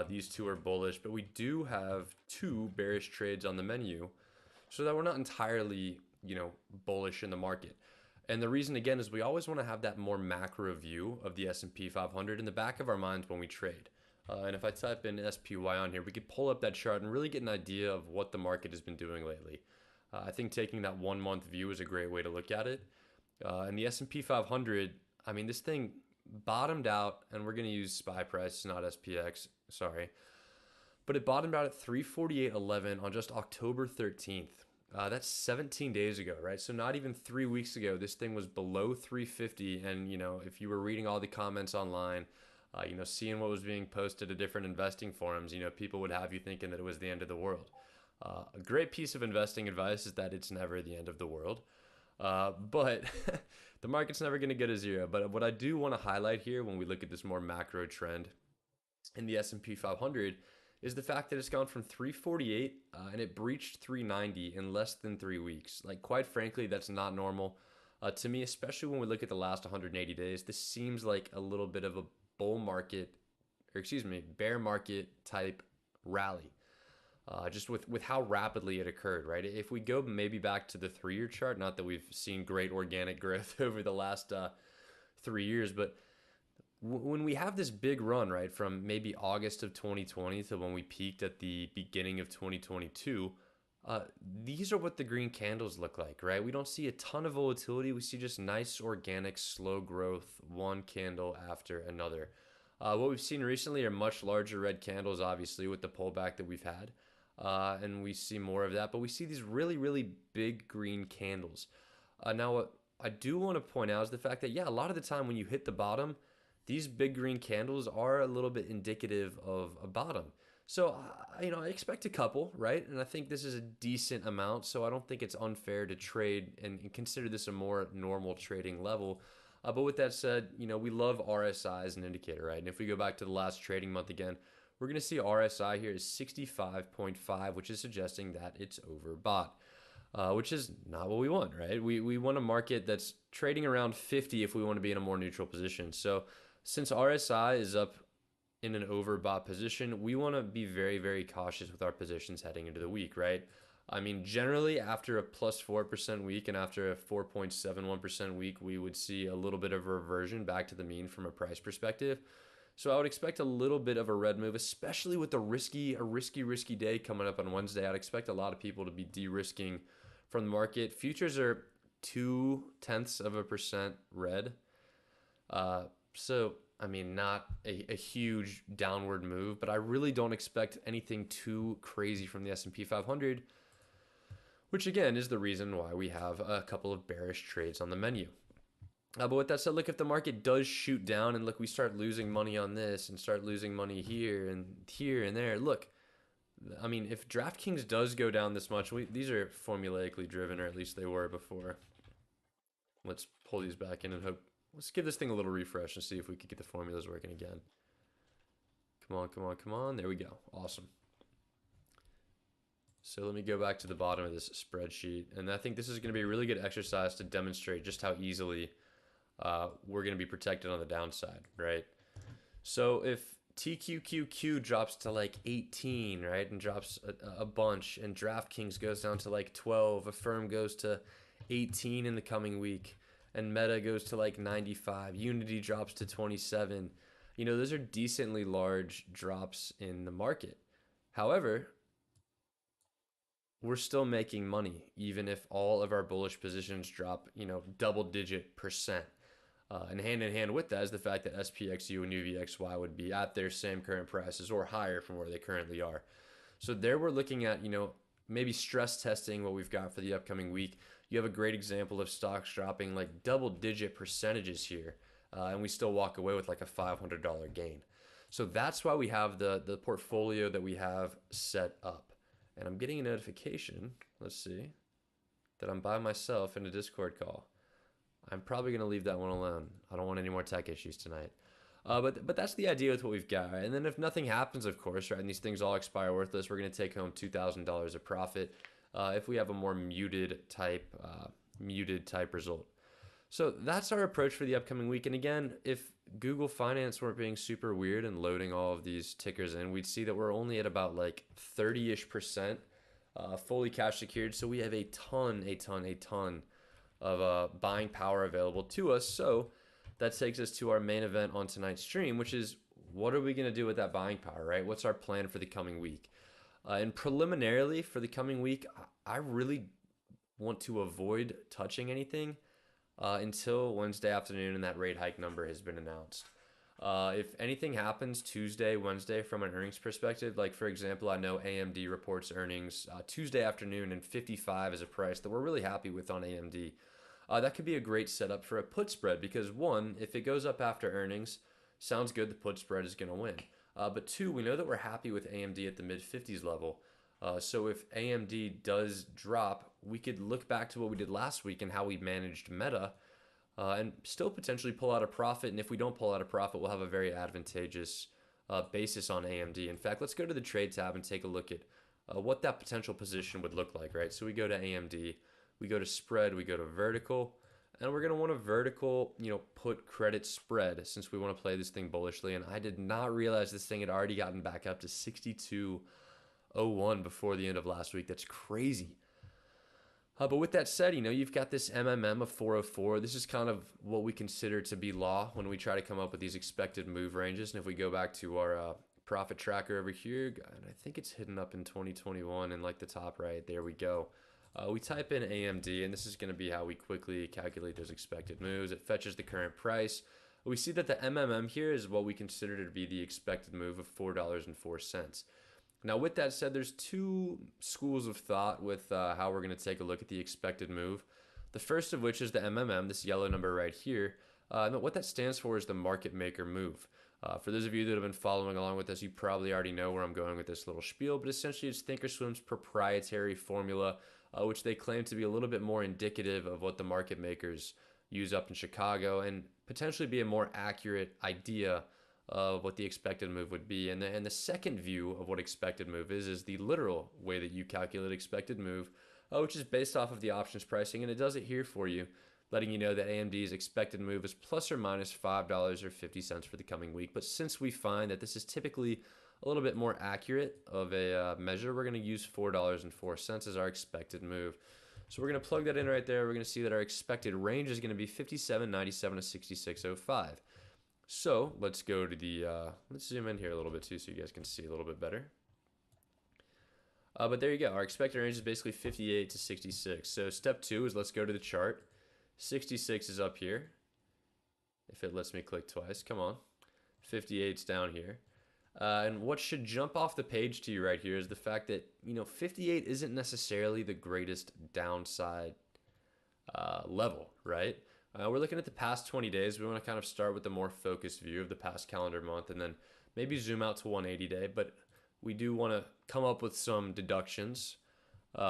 These two are bullish, but we do have two bearish trades on the menu so that we're not entirely, bullish in the market. And the reason again is we always want to have that more macro view of the S&P 500 in the back of our minds when we trade. And if I type in SPY on here, we could pull up that chart and really get an idea of what the market has been doing lately. I think taking that 1 month view is a great way to look at it. And the S&P 500, I mean, this thing bottomed out, and we're going to use SPY price, not SPX, sorry. But it bottomed out at 348.11 on just October 13th. That's 17 days ago, right? So not even 3 weeks ago, this thing was below 350. And, if you were reading all the comments online, seeing what was being posted to different investing forums, people would have you thinking that it was the end of the world. A great piece of investing advice is that it's never the end of the world. But the market's never going to get a zero. But what I do want to highlight here when we look at this more macro trend in the S&P 500 is the fact that it's gone from 348 and it breached 390 in less than 3 weeks. Like, quite frankly, that's not normal. To me, especially when we look at the last 180 days, this seems like a little bit of a bear market type rally. Just with how rapidly it occurred, right? If we go maybe back to the 3-year chart, not that we've seen great organic growth over the last 3 years, but when we have this big run, right, from maybe August of 2020 to when we peaked at the beginning of 2022, these are what the green candles look like, right? We don't see a ton of volatility. We see just nice organic slow growth, one candle after another. What we've seen recently are much larger red candles, obviously, with the pullback that we've had. And we see more of that, but we see these really, really big green candles. Now, what I do want to point out is the fact that, yeah, a lot of the time when you hit the bottom, these big green candles are a little bit indicative of a bottom. So, I expect a couple, right? And I think this is a decent amount, so I don't think it's unfair to trade and consider this a more normal trading level. But with that said, we love RSI as an indicator, right? And if we go back to the last trading month again, we're going to see RSI here is 65.5, which is suggesting that it's overbought. which is not what we want, right? We want a market that's trading around 50 if we want to be in a more neutral position. So since RSI is up in an overbought position, we want to be very, very cautious with our positions heading into the week, right? I mean, generally, after a plus 4% week and after a 4.71% week, we would see a little bit of a reversion back to the mean from a price perspective. So I would expect a little bit of a red move, especially with a risky day coming up on Wednesday. I'd expect a lot of people to be de-risking from the market. Futures are 0.2% red. So, I mean, not a huge downward move, but I really don't expect anything too crazy from the S&P 500, which again is the reason why we have a couple of bearish trades on the menu. But with that said, look, if the market does shoot down and look, we start losing money on this and start losing money here and there, look, I mean, if DraftKings does go down this much, these are formulaically driven, or at least they were before. Let's pull these back in and hope. Let's give this thing a little refresh and see if we could get the formulas working again. Come on, come on, come on. There we go. Awesome. So let me go back to the bottom of this spreadsheet. And I think this is going to be a really good exercise to demonstrate just how easily we're going to be protected on the downside, right? So if TQQQ drops to like 18, right, and drops a bunch, and DraftKings goes down to like 12, Affirm goes to 18 in the coming week, and Meta goes to like 95, Unity drops to 27. You know, those are decently large drops in the market. However, we're still making money, even if all of our bullish positions drop, you know, double-digit percent. And hand in hand with that is the fact that SPXU and UVXY would be at their same current prices or higher from where they currently are. So there we're looking at, you know, maybe stress testing what we've got for the upcoming week. You have a great example of stocks dropping like double-digit percentages here, and we still walk away with like a $500 gain. So that's why we have the portfolio that we have set up. And I'm getting a notification, let's see, that I'm by myself in a Discord call. I'm probably going to leave that one alone. I don't want any more tech issues tonight. But that's the idea with what we've got, right? And then if nothing happens, of course, right, and these things all expire worthless, we're going to take home $2,000 of profit if we have a more muted type result. So that's our approach for the upcoming week. And again, if Google Finance weren't being super weird and loading all of these tickers in, we'd see that we're only at about like 30-ish% fully cash secured. So we have a ton of buying power available to us. So that takes us to our main event on tonight's stream, which is what are we going to do with that buying power, right? What's our plan for the coming week? And preliminarily for the coming week, I really want to avoid touching anything until Wednesday afternoon and that rate hike number has been announced. If anything happens Tuesday, Wednesday from an earnings perspective, like for example, I know AMD reports earnings Tuesday afternoon, and 55 is a price that we're really happy with on AMD. That could be a great setup for a put spread because one, if it goes up after earnings, sounds good, the put spread is going to win. But two, we know that we're happy with AMD at the mid 50s level. So if AMD does drop, we could look back to what we did last week and how we managed Meta and still potentially pull out a profit. And if we don't pull out a profit, we'll have a very advantageous basis on AMD. In fact, let's go to the trade tab and take a look at what that potential position would look like, right? So we go to AMD, we go to spread, we go to vertical, and we're going to want a vertical, you know, put credit spread since we want to play this thing bullishly. And I did not realize this thing had already gotten back up to 62.01 before the end of last week. That's crazy. But with that said, you know, you've got this MMM of 404. This is kind of what we consider to be law when we try to come up with these expected move ranges. And if we go back to our profit tracker over here, and I think it's hidden up in 2021 in like the top right, there we go. We type in AMD, and this is going to be how we quickly calculate those expected moves. It fetches the current price. We see that the MMM here is what we consider to be the expected move of $4.04. Now, with that said, there's two schools of thought with how we're going to take a look at the expected move. The first of which is the MMM, this yellow number right here. And what that stands for is the market maker move. For those of you that have been following along with us, you probably already know where I'm going with this little spiel, but essentially it's Thinkorswim's proprietary formula, which they claim to be a little bit more indicative of what the market makers use up in Chicago and potentially be a more accurate idea of what the expected move would be. And the second view of what expected move is the literal way that you calculate expected move, which is based off of the options pricing, and it does it here for you, letting you know that AMD's expected move is plus or minus $5.50 for the coming week. But since we find that this is typically a little bit more accurate of a measure, we're going to use $4.04 as our expected move. So we're going to plug that in right there. We're going to see that our expected range is going to be 57.97 to 66.05. So let's go to the, let's zoom in here a little bit too so you guys can see a little bit better. But there you go. Our expected range is basically 58 to 66. So step 2 is let's go to the chart. 66 is up here. If it lets me click twice, come on. 58's down here. And what should jump off the page to you right here is the fact that, 58 isn't necessarily the greatest downside level, right? We're looking at the past 20 days. We want to kind of start with the more focused view of the past calendar month and then maybe zoom out to 180 day. But we do want to come up with some deductions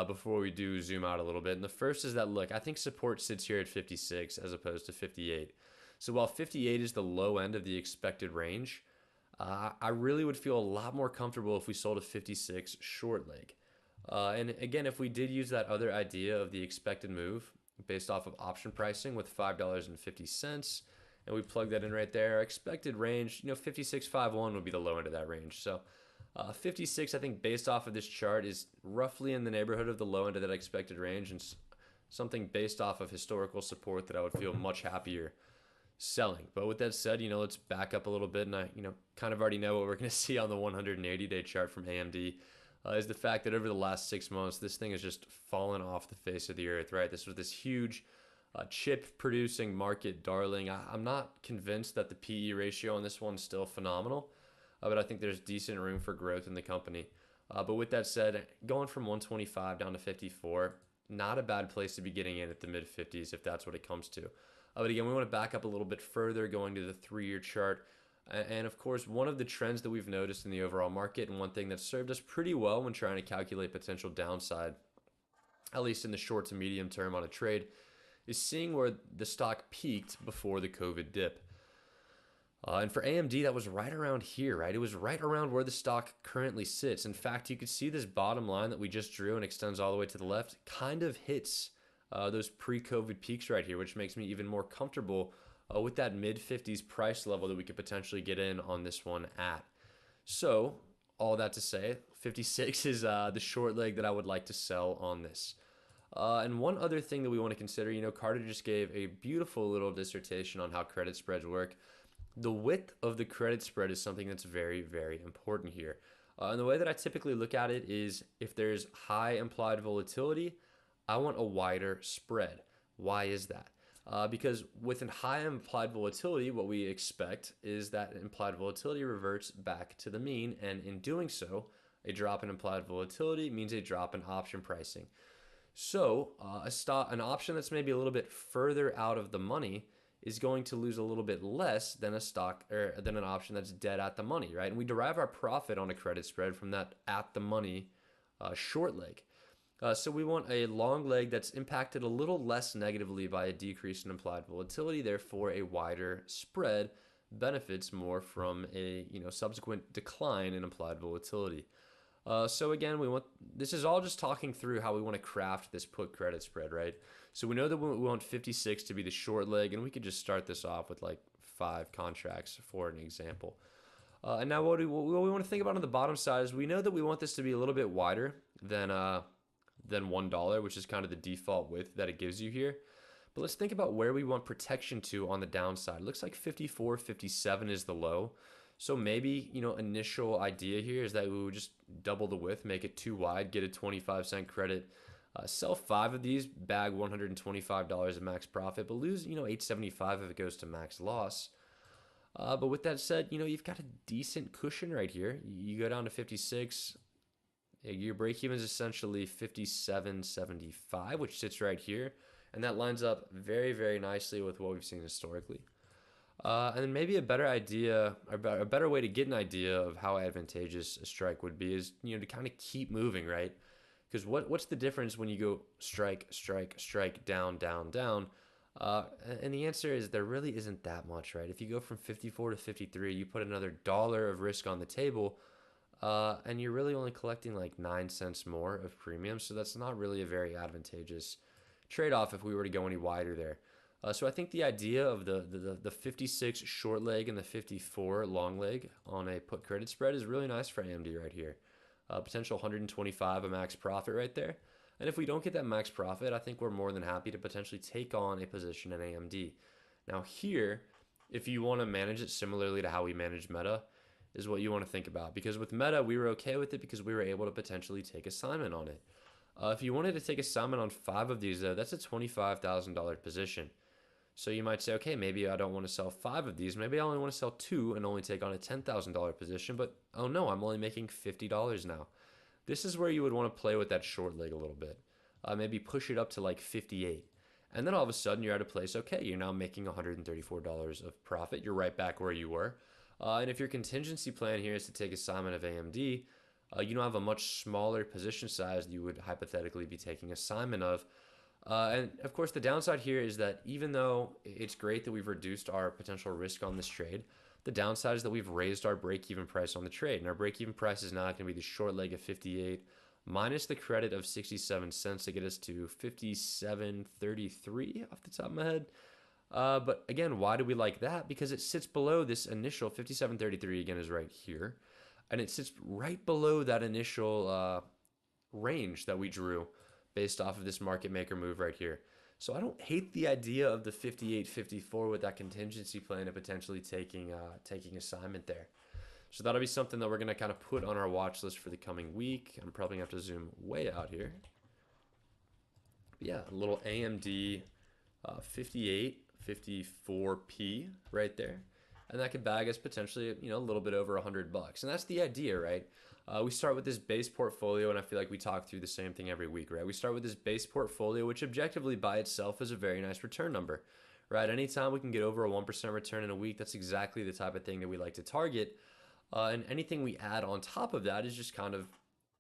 before we do zoom out a little bit. And the first is that, look, I think support sits here at 56 as opposed to 58. So while 58 is the low end of the expected range, I really would feel a lot more comfortable if we sold a 56 short leg. And again, if we did use that other idea of the expected move based off of option pricing with $5.50, and we plug that in right there, our expected range, 56.51 would be the low end of that range. So 56, I think, based off of this chart, is roughly in the neighborhood of the low end of that expected range, and something based off of historical support that I would feel much happier selling. But with that said, let's back up a little bit, and I, kind of already know what we're going to see on the 180-day chart from AMD. Is the fact that over the last 6 months, this thing has just fallen off the face of the earth, right? This was this huge chip-producing market darling. I'm not convinced that the PE ratio on this one's still phenomenal, but I think there's decent room for growth in the company. But with that said, going from 125 down to 54, not a bad place to be getting in at the mid-50s if that's what it comes to. But again, we want to back up a little bit further, going to the 3-year chart. And of course, one of the trends that we've noticed in the overall market, and one thing that served us pretty well when trying to calculate potential downside, at least in the short to medium term on a trade, is seeing where the stock peaked before the COVID dip. And for AMD, that was right around here, right? It was right around where the stock currently sits. In fact, you could see this bottom line that we just drew and extends all the way to the left kind of hits those pre-COVID peaks right here, which makes me even more comfortable with that mid-50s price level that we could potentially get in on this one at. So, all that to say, 56 is the short leg that I would like to sell on this. And one other thing that we want to consider, Carter just gave a beautiful little dissertation on how credit spreads work. The width of the credit spread is something that's very, very important here. And the way that I typically look at it is if there's high implied volatility, I want a wider spread. Why is that? Because with high implied volatility, what we expect is that implied volatility reverts back to the mean, and in doing so, a drop in implied volatility means a drop in option pricing. So an option that's maybe a little bit further out of the money is going to lose a little bit less than a stock or than an option that's dead at the money, right? And we derive our profit on a credit spread from that at the money short leg. So we want a long leg that's impacted a little less negatively by a decrease in implied volatility. Therefore, a wider spread benefits more from a subsequent decline in implied volatility. So again, this is all just talking through how we want to craft this put credit spread, right? So we know that we want 56 to be the short leg, and we could just start this off with like 5 contracts for an example. And now what we want to think about on the bottom side is we know that we want this to be a little bit wider than $1, which is kind of the default width that it gives you here. But let's think about where we want protection to on the downside. It looks like 54, 57 is the low. So maybe, initial idea here is that we would just double the width, make it too wide, get a 25-cent credit, sell 5 of these, bag $125 of max profit, but lose, $875 if it goes to max loss. But with that said, you've got a decent cushion right here. You go down to 56, your break even is essentially 57.75, which sits right here. And that lines up very, very nicely with what we've seen historically. And then maybe a better idea, or a better way to get an idea of how advantageous a strike would be is, to kind of keep moving, right? Because what's the difference when you go strike, strike, strike, down, down, down? And the answer is there really isn't that much, right? If you go from 54 to 53, you put another dollar of risk on the table. and you're really only collecting like 9 cents more of premium, so that's not really a very advantageous trade-off if we were to go any wider there. So I think the idea of the 56 short leg and the 54 long leg on a put credit spread is really nice for AMD right here. Potential 125 a max profit right there. And if we don't get that max profit, I think we're more than happy to potentially take on a position in AMD. Now here, if you want to manage it similarly to how we manage Meta, is what you want to think about. Because with Meta, we were okay with it because we were able to potentially take assignment on it. If you wanted to take assignment on 5 of these, though, that's a $25,000 position. So you might say, okay, maybe I don't want to sell 5 of these. Maybe I only want to sell 2 and only take on a $10,000 position. But oh no, I'm only making $50 now. This is where you would want to play with that short leg a little bit. Maybe push it up to like 58. And then all of a sudden you're at a place, okay, you're now making $134 of profit. You're right back where you were. And if your contingency plan here is to take assignment of AMD, you don't have a much smaller position size that you would hypothetically be taking assignment of. And of course, the downside here is that even though it's great that we've reduced our potential risk on this trade, the downside is that we've raised our break-even price on the trade. And our break-even price is now going to be the short leg of 58 minus the credit of 67 cents to get us to 57.33 off the top of my head. But again, why do we like that? Because it sits below this initial 57.33 again is right here. And it sits right below that initial range that we drew based off of this market maker move right here. So I don't hate the idea of the 58.54 with that contingency plan of potentially taking assignment there. So that'll be something that we're going to kind of put on our watch list for the coming week. I'm probably going to have to zoom way out here. But yeah, a little AMD 58.54p right there. And that could bag us potentially, a little bit over $100. And that's the idea, right? We start with this base portfolio, and I feel like we talk through the same thing every week, right? We start with this base portfolio, which objectively by itself is a very nice return number, right? Anytime we can get over a 1% return in a week, that's exactly the type of thing that we like to target. And anything we add on top of that is just kind of,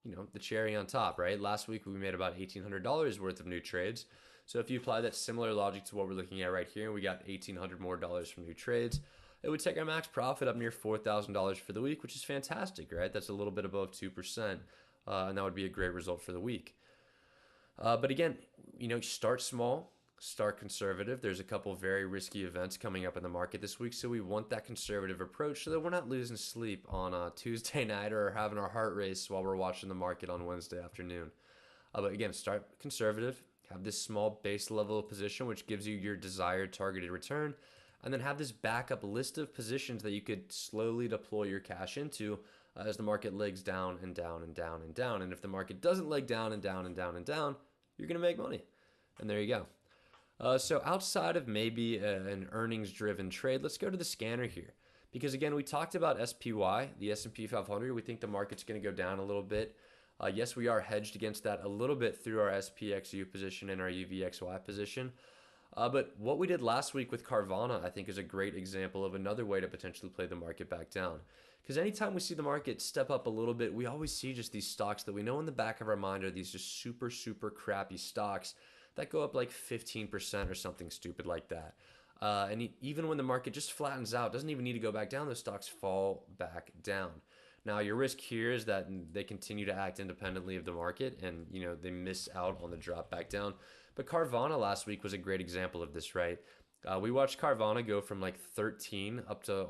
the cherry on top, right? Last week we made about $1,800 worth of new trades. So if you apply that similar logic to what we're looking at right here, and we got $1,800 more from new trades, it would take our max profit up near $4,000 for the week, which is fantastic, right? That's a little bit above 2%, and that would be a great result for the week. But again, start small, start conservative. There's a couple very risky events coming up in the market this week, so we want that conservative approach so that we're not losing sleep on a Tuesday night or having our heart race while we're watching the market on Wednesday afternoon. But again, start conservative, have this small base level position, which gives you your desired targeted return, and then have this backup list of positions that you could slowly deploy your cash into as the market legs down and down and down and down. And if the market doesn't leg down and down and down and down, you're going to make money. And there you go. So outside of maybe an earnings-driven trade, let's go to the scanner here. Because again, we talked about SPY, the S&P 500. We think the market's going to go down a little bit. Yes, we are hedged against that a little bit through our SPXU position and our UVXY position. But what we did last week with Carvana, I think, is a great example of another way to potentially play the market back down. Because anytime we see the market step up a little bit, we always see just these stocks that we know in the back of our mind are these just super, super crappy stocks that go up like 15% or something stupid like that. And even when the market just flattens out, doesn't even need to go back down, those stocks fall back down. Now, your risk here is that they continue to act independently of the market and, they miss out on the drop back down. But Carvana last week was a great example of this, right? We watched Carvana go from like 13 up to,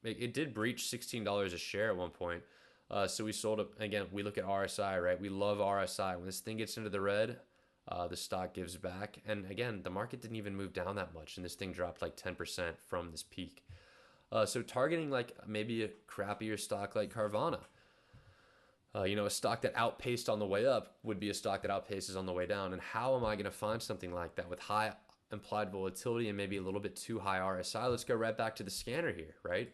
it did breach $16 a share at one point. So we sold it. Again, we look at RSI, right? We love RSI. When this thing gets into the red, the stock gives back. And again, the market didn't even move down that much. And this thing dropped like 10% from this peak. So targeting like maybe a crappier stock like Carvana. A stock that outpaced on the way up would be a stock that outpaces on the way down. And how am I going to find something like that with high implied volatility and maybe a little bit too high RSI? Let's go right back to the scanner here, right?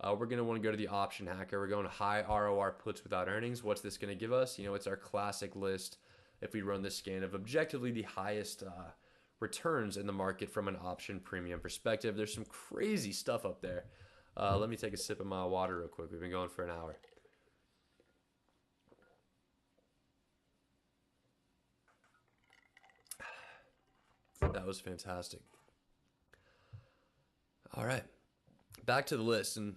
We're going to want to go to the option hacker. We're going to high ROR puts without earnings. What's this going to give us? It's our classic list. If we run this scan of objectively the highest returns in the market from an option premium perspective, there's some crazy stuff up there. Let me take a sip of my water real quick. We've been going for an hour. That was fantastic. All right, back to the list. And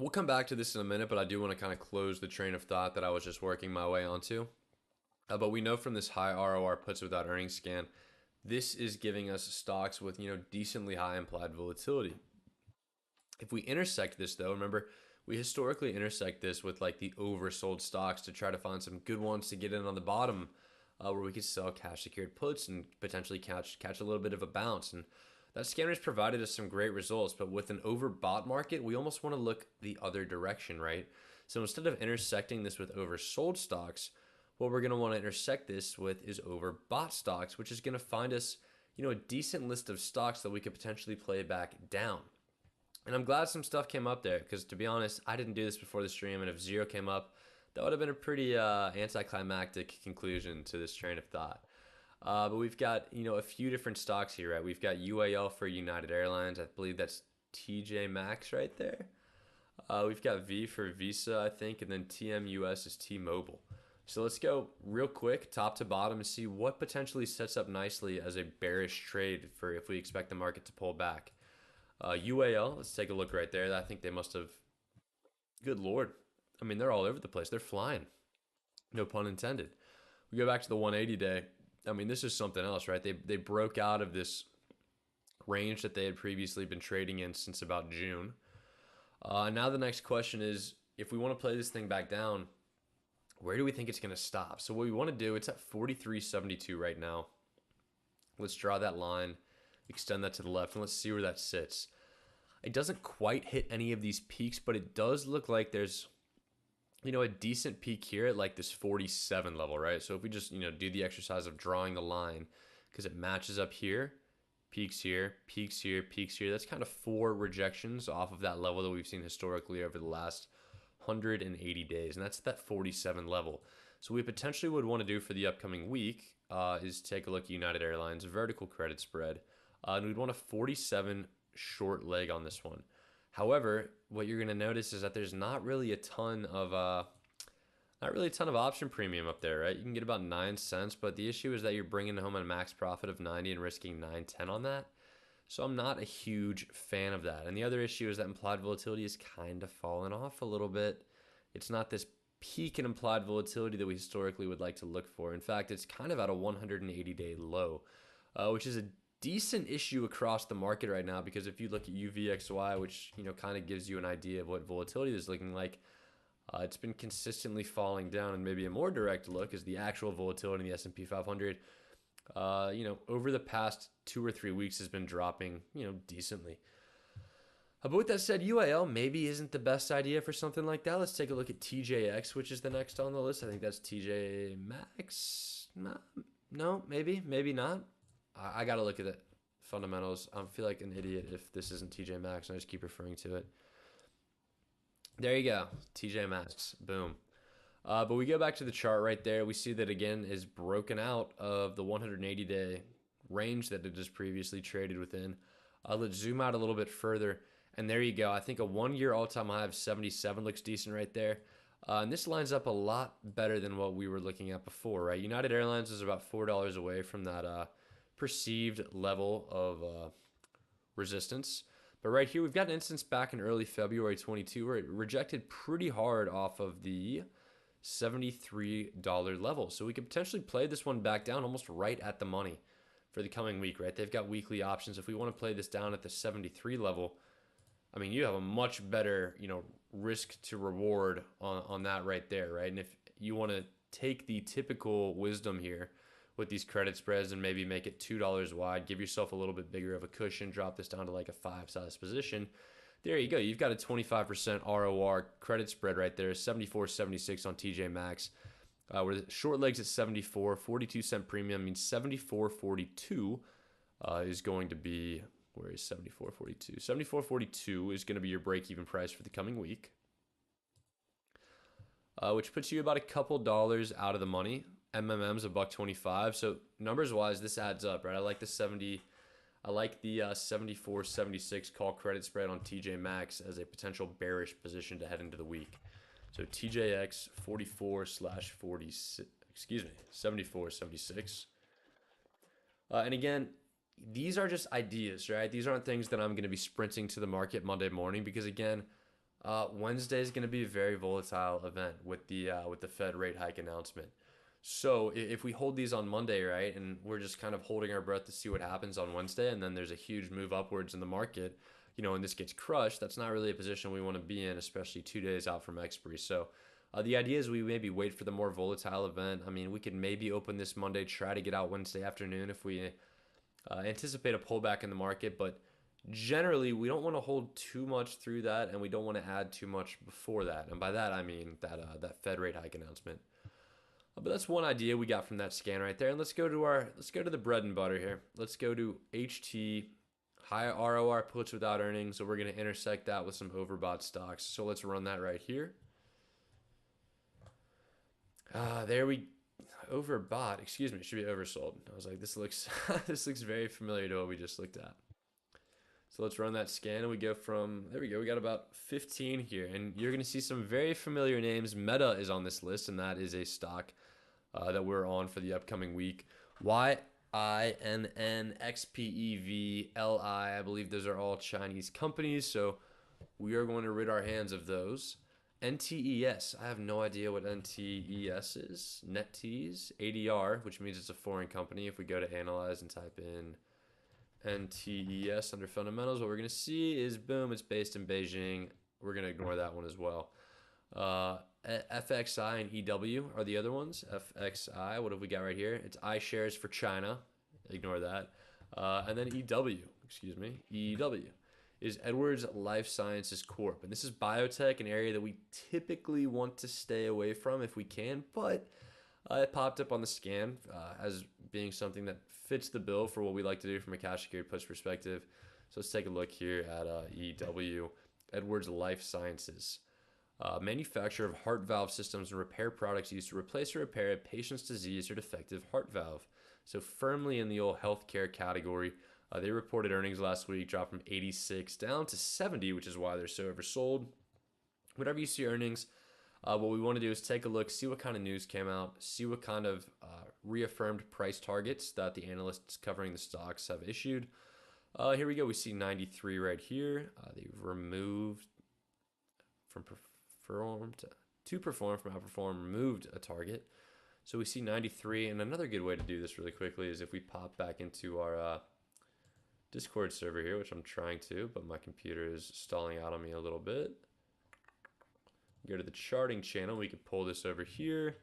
We'll come back to this in a minute, but I do want to kind of close the train of thought that I was just working my way onto. But we know from this high ROR puts without earnings scan, this is giving us stocks with decently high implied volatility. If we intersect this though, remember we historically intersect this with like the oversold stocks to try to find some good ones to get in on the bottom, where we could sell cash secured puts and potentially catch a little bit of a bounce. And that scanner has provided us some great results, but with an overbought market, we almost want to look the other direction, right? So instead of intersecting this with oversold stocks, what we're going to want to intersect this with is overbought stocks, which is going to find us, a decent list of stocks that we could potentially play back down. And I'm glad some stuff came up there because, to be honest, I didn't do this before the stream, and if zero came up, that would have been a pretty anticlimactic conclusion to this train of thought. But we've got a few different stocks here, right? We've got UAL for United Airlines. I believe that's TJ Maxx right there. We've got V for Visa, I think, and then TMUS is T-Mobile. So let's go real quick, top to bottom, and see what potentially sets up nicely as a bearish trade for if we expect the market to pull back. UAL, let's take a look right there. I think they must have, good Lord. I mean, they're all over the place. They're flying. No pun intended. We go back to the 180 day. I mean, this is something else, right? They broke out of this range that they had previously been trading in since about June. Now the next question is, if we want to play this thing back down, where do we think it's going to stop? So what we want to do, it's at 43.72 right now. Let's draw that line, extend that to the left, and let's see where that sits. It doesn't quite hit any of these peaks, but it does look like there's a decent peak here at like this 47 level, right? So if we just do the exercise of drawing the line, because it matches up here, peaks here, peaks here, peaks here, that's kind of 4 rejections off of that level that we've seen historically over the last 180 days, and that's that 47 level. So we potentially would want to do for the upcoming week is take a look at United Airlines vertical credit spread, and we'd want a 47 short leg on this one. However, what you're going to notice is that there's not really a ton of option premium up there, right? You can get about 9 cents, but the issue is that you're bringing home a max profit of 90 and risking 9.10 on that. So I'm not a huge fan of that. And the other issue is that implied volatility is kind of falling off a little bit. It's not this peak in implied volatility that we historically would like to look for. In fact, it's kind of at a 180-day low, which is a decent issue across the market right now, because if you look at UVXY, which kind of gives you an idea of what volatility is looking like, it's been consistently falling down. And maybe a more direct look is the actual volatility in the S&P 500. Over the past 2 or 3 weeks has been dropping, decently. But with that said, UAL maybe isn't the best idea for something like that. Let's take a look at TJX, which is the next on the list. I think that's TJ Maxx. No, maybe not. I got to look at the fundamentals. I feel like an idiot if this isn't TJ Maxx and I just keep referring to it. There you go, TJ Maxx. Boom. But we go back to the chart right there. We see that again is broken out of the 180-day range that it has previously traded within. Let's zoom out a little bit further. And there you go. I think a 1-year all-time high of 77 looks decent right there. And this lines up a lot better than what we were looking at before, right? United Airlines is about $4 away from that perceived level of resistance. But right here, we've got an instance back in early February 22 where it rejected pretty hard off of the $73 level. So we could potentially play this one back down almost right at the money for the coming week, right? They've got weekly options. If we want to play this down at the 73 level, I mean, you have a much better, risk to reward on that right there, right? And if you want to take the typical wisdom here with these credit spreads and maybe make it $2 wide, give yourself a little bit bigger of a cushion, drop this down to like a 5-size position. There you go. You've got a 25% ROR credit spread right there, 74.76 on TJ Maxx. Where the short legs at 74, 42-cent premium means 74.42 is going to be, where is 74.42? 74.42 is going to be your break-even price for the coming week, which puts you about a couple dollars out of the money. MMM's $1.25, so numbers-wise, this adds up, right? I like the 74.76 call credit spread on TJ Maxx as a potential bearish position to head into the week. So TJX 44/46, 74.76. And again, these are just ideas, right? These aren't things that I'm going to be sprinting to the market Monday morning because, again, Wednesday is going to be a very volatile event with the Fed rate hike announcement. So if we hold these on Monday, right, and we're just kind of holding our breath to see what happens on Wednesday, and then there's a huge move upwards in the market, and this gets crushed, that's not really a position we want to be in, especially 2 days out from expiry. So the idea is we maybe wait for the more volatile event. I mean, we could maybe open this Monday, try to get out Wednesday afternoon if we anticipate a pullback in the market, but generally we don't want to hold too much through that, and we don't want to add too much before that. And by that I mean that Fed rate hike announcement. But that's one idea we got from that scan right there. And let's go to the bread and butter here. Let's go to HT, high ROR puts without earnings. So we're going to intersect that with some overbought stocks. So let's run that right here. There we overbought. Excuse me, it should be oversold. I was like, this looks this looks very familiar to what we just looked at. So let's run that scan, and we go from there we go. We got about 15 here, and you're going to see some very familiar names. Meta is on this list, and that is a stock that we're on for the upcoming week. YINNXPEVLI. I believe those are all Chinese companies, so we are going to rid our hands of those. NTES. I have no idea what NTES is. NetEase. ADR, which means it's a foreign company. If we go to analyze and type in NTES under fundamentals, what we're going to see is, boom, it's based in Beijing. We're going to ignore that one as well. FXI and EW are the other ones. FXI, what have we got right here? It's iShares for China. Ignore that. And then EW is Edwards Lifesciences Corp. And this is biotech, an area that we typically want to stay away from if we can, but it popped up on the scan as being something that fits the bill for what we like to do from a cash secured puts perspective. So let's take a look here at EW, Edwards Lifesciences. Manufacturer of heart valve systems and repair products used to replace or repair a patient's diseased or defective heart valve. So firmly in the old healthcare category. They reported earnings last week, dropped from 86 down to 70, which is why they're so oversold. Whenever you see earnings, what we want to do is take a look, see what kind of news came out, see what kind of reaffirmed price targets that the analysts covering the stocks have issued. Here we go. We see 93 right here. They've removed from perform to perform from outperform, removed a target. So we see 93. And another good way to do this really quickly is if we pop back into our Discord server here, which I'm trying to, but my computer is stalling out on me a little bit. Go to the charting channel. We could pull this over here,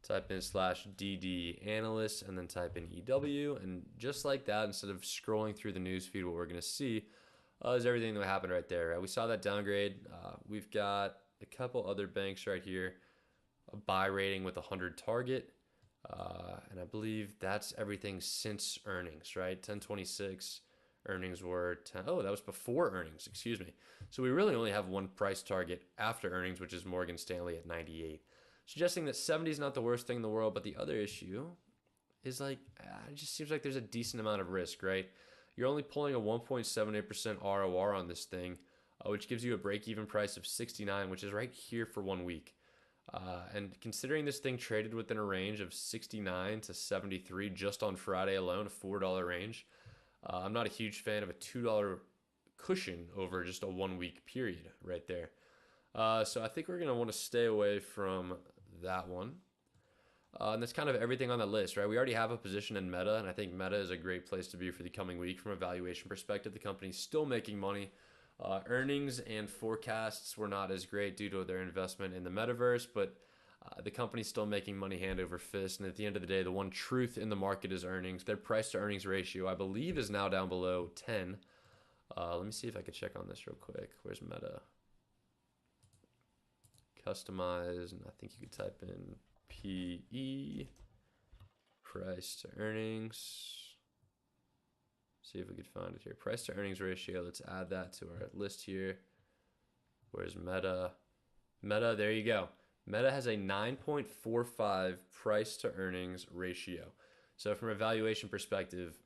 type in /DD analyst, and then type in EW. And just like that, instead of scrolling through the news feed, what we're going to see is everything that happened right there. Right? We saw that downgrade. We've got a couple other banks right here, a buy rating with 100 target. And I believe that's everything since earnings, right? 1026. Earnings were 10. Oh, that was before earnings. Excuse me. So we really only have one price target after earnings, which is Morgan Stanley at 98, suggesting that 70 is not the worst thing in the world. But the other issue is it just seems like there's a decent amount of risk, right? You're only pulling a 1.78% ROR on this thing, which gives you a break-even price of 69, which is right here for 1 week. And considering this thing traded within a range of 69 to 73 just on Friday alone, a $4 range. I'm not a huge fan of a $2 cushion over just a 1 week period right there. So I think we're going to want to stay away from that one. And that's kind of everything on the list, right? We already have a position in Meta, and I think Meta is a great place to be for the coming week from a valuation perspective. The company's still making money. Earnings and forecasts were not as great due to their investment in the metaverse, but the company's still making money hand over fist. And at the end of the day, the one truth in the market is earnings. Their price to earnings ratio, I believe, is now down below 10. Let me see if I could check on this real quick. Where's Meta? Customize, and I think you could type in PE, price to earnings. See if we could find it here. Price to earnings ratio. Let's add that to our list here. Where's Meta? Meta, there you go. Meta has a 9.45 price to earnings ratio. So from a valuation perspective,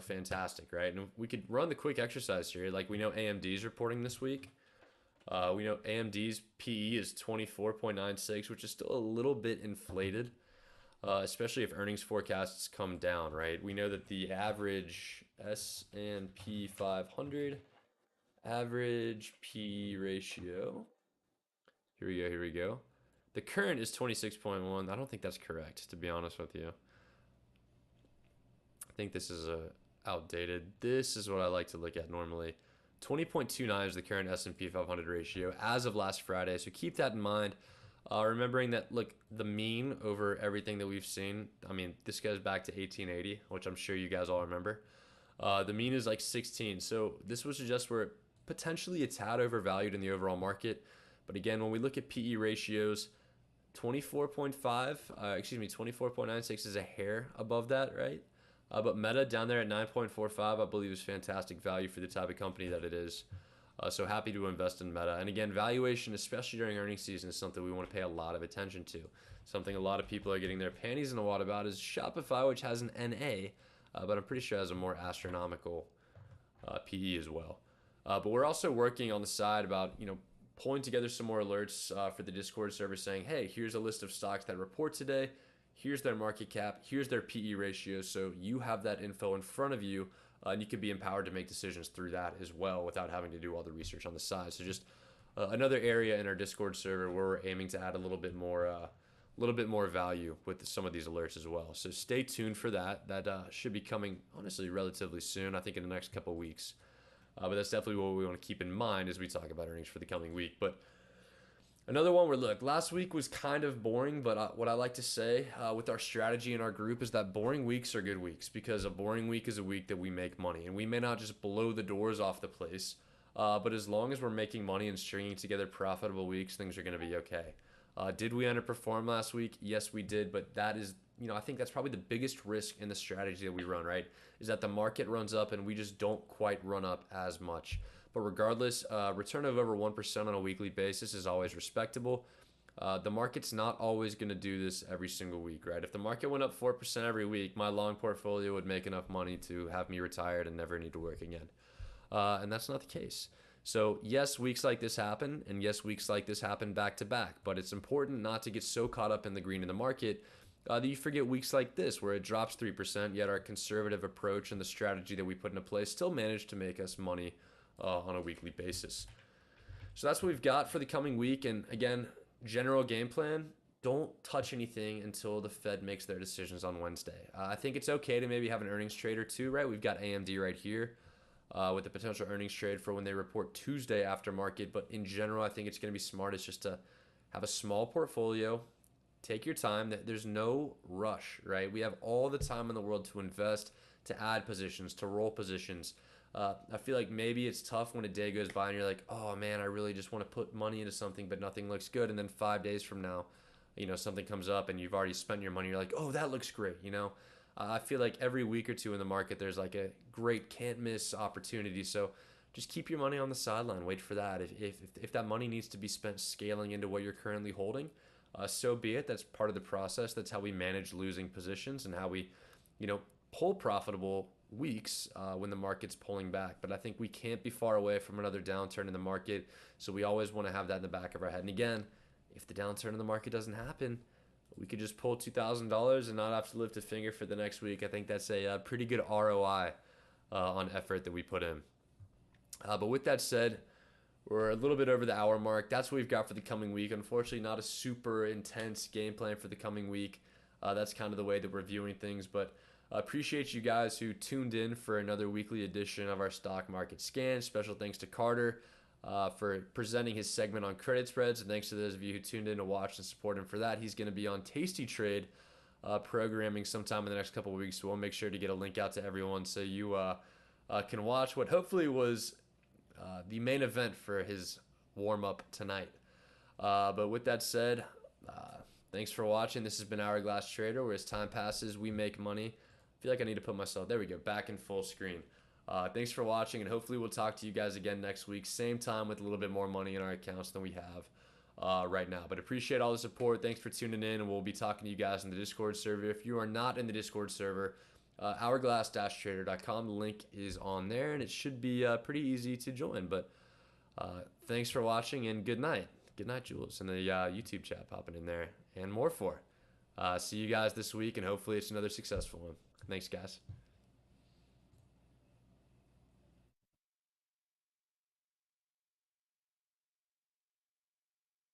fantastic, right? And we could run the quick exercise here. Like we know AMD's reporting this week. We know AMD's PE is 24.96, which is still a little bit inflated, especially if earnings forecasts come down, right? We know that the average S&P 500 Average P ratio. Here we go. Here we go. The current is 26.1. I don't think that's correct, to be honest with you. I think this is outdated. This is what I like to look at normally. 20.29 is the current S&P 500 ratio as of last Friday. So keep that in mind. Remembering that, look, the mean over everything that we've seen, I mean, this goes back to 1880, which I'm sure you guys all remember. The mean is like 16. So this would suggest we're potentially a tad overvalued in the overall market. But again, when we look at PE ratios, 24.5, 24.96 is a hair above that, right? But Meta down there at 9.45, I believe is fantastic value for the type of company that it is. So happy to invest in Meta. And again, valuation, especially during earnings season, is something we want to pay a lot of attention to. Something a lot of people are getting their panties in a wad about is Shopify, which has an NA, but I'm pretty sure it has a more astronomical PE as well. But we're also working on the side about, pulling together some more alerts for the Discord server saying, hey, here's a list of stocks that report today. Here's their market cap. Here's their PE ratio. So you have that info in front of you, and you can be empowered to make decisions through that as well without having to do all the research on the side. So just another area in our Discord server where we're aiming to add a little bit more value with some of these alerts as well. So stay tuned for that. That should be coming, honestly, relatively soon. I think in the next couple weeks. But that's definitely what we want to keep in mind as we talk about earnings for the coming week. But another one where, look, last week was kind of boring, but what I like to say with our strategy in our group is that boring weeks are good weeks, because a boring week is a week that we make money. And we may not just blow the doors off the place, but as long as we're making money and stringing together profitable weeks, things are going to be okay. Did we underperform last week? Yes, we did, but that is, I think that's probably the biggest risk in the strategy that we run, right? Is that the market runs up and we just don't quite run up as much. But regardless, return of over 1% on a weekly basis is always respectable. The market's not always going to do this every single week, right? If the market went up 4% every week, my long portfolio would make enough money to have me retired and never need to work again. And that's not the case. So, yes, weeks like this happen, and yes, weeks like this happen back to back, but it's important not to get so caught up in the green in the market that you forget weeks like this where it drops 3%, yet our conservative approach and the strategy that we put into place still managed to make us money on a weekly basis. So that's what we've got for the coming week. And again, general game plan, don't touch anything until the Fed makes their decisions on Wednesday. I think it's okay to maybe have an earnings trade or two, right? We've got AMD right here with the potential earnings trade for when they report Tuesday after market. But in general, I think it's going to be smartest just to have a small portfolio. Take your time. There's no rush, right? We have all the time in the world to invest, to add positions, to roll positions. I feel like maybe it's tough when a day goes by and you're like, oh man, I really just want to put money into something, but nothing looks good. And then 5 days from now, something comes up and you've already spent your money. You're like, oh, that looks great. I feel like every week or two in the market, there's like a great can't miss opportunity. So just keep your money on the sideline. Wait for that. If that money needs to be spent scaling into what you're currently holding, so be it. That's part of the process. That's how we manage losing positions and how we, pull profitable weeks when the market's pulling back. But I think we can't be far away from another downturn in the market. So we always want to have that in the back of our head. And again, if the downturn in the market doesn't happen, we could just pull $2,000 and not have to lift a finger for the next week. I think that's a pretty good ROI on effort that we put in. But with that said, we're a little bit over the hour mark. That's what we've got for the coming week. Unfortunately, not a super intense game plan for the coming week. That's kind of the way that we're viewing things. But appreciate you guys who tuned in for another weekly edition of our stock market scan. Special thanks to Carter for presenting his segment on credit spreads. And thanks to those of you who tuned in to watch and support him for that. He's going to be on Tasty Trade programming sometime in the next couple of weeks. So we'll make sure to get a link out to everyone so you can watch what hopefully was the main event for his warm-up tonight. But with that said, thanks for watching. This has been Hourglass Trader, where as time passes, we make money. I feel like I need to put myself, there we go, back in full screen. Thanks for watching, and hopefully we'll talk to you guys again next week. Same time with a little bit more money in our accounts than we have right now. But appreciate all the support. Thanks for tuning in, and we'll be talking to you guys in the Discord server. If you are not in the Discord server, hourglass-trader.com. The link is on there, and it should be pretty easy to join. But thanks for watching, and good night. Good night, Jules, and the YouTube chat popping in there, and more for. See you guys this week, and hopefully it's another successful one. Thanks, guys.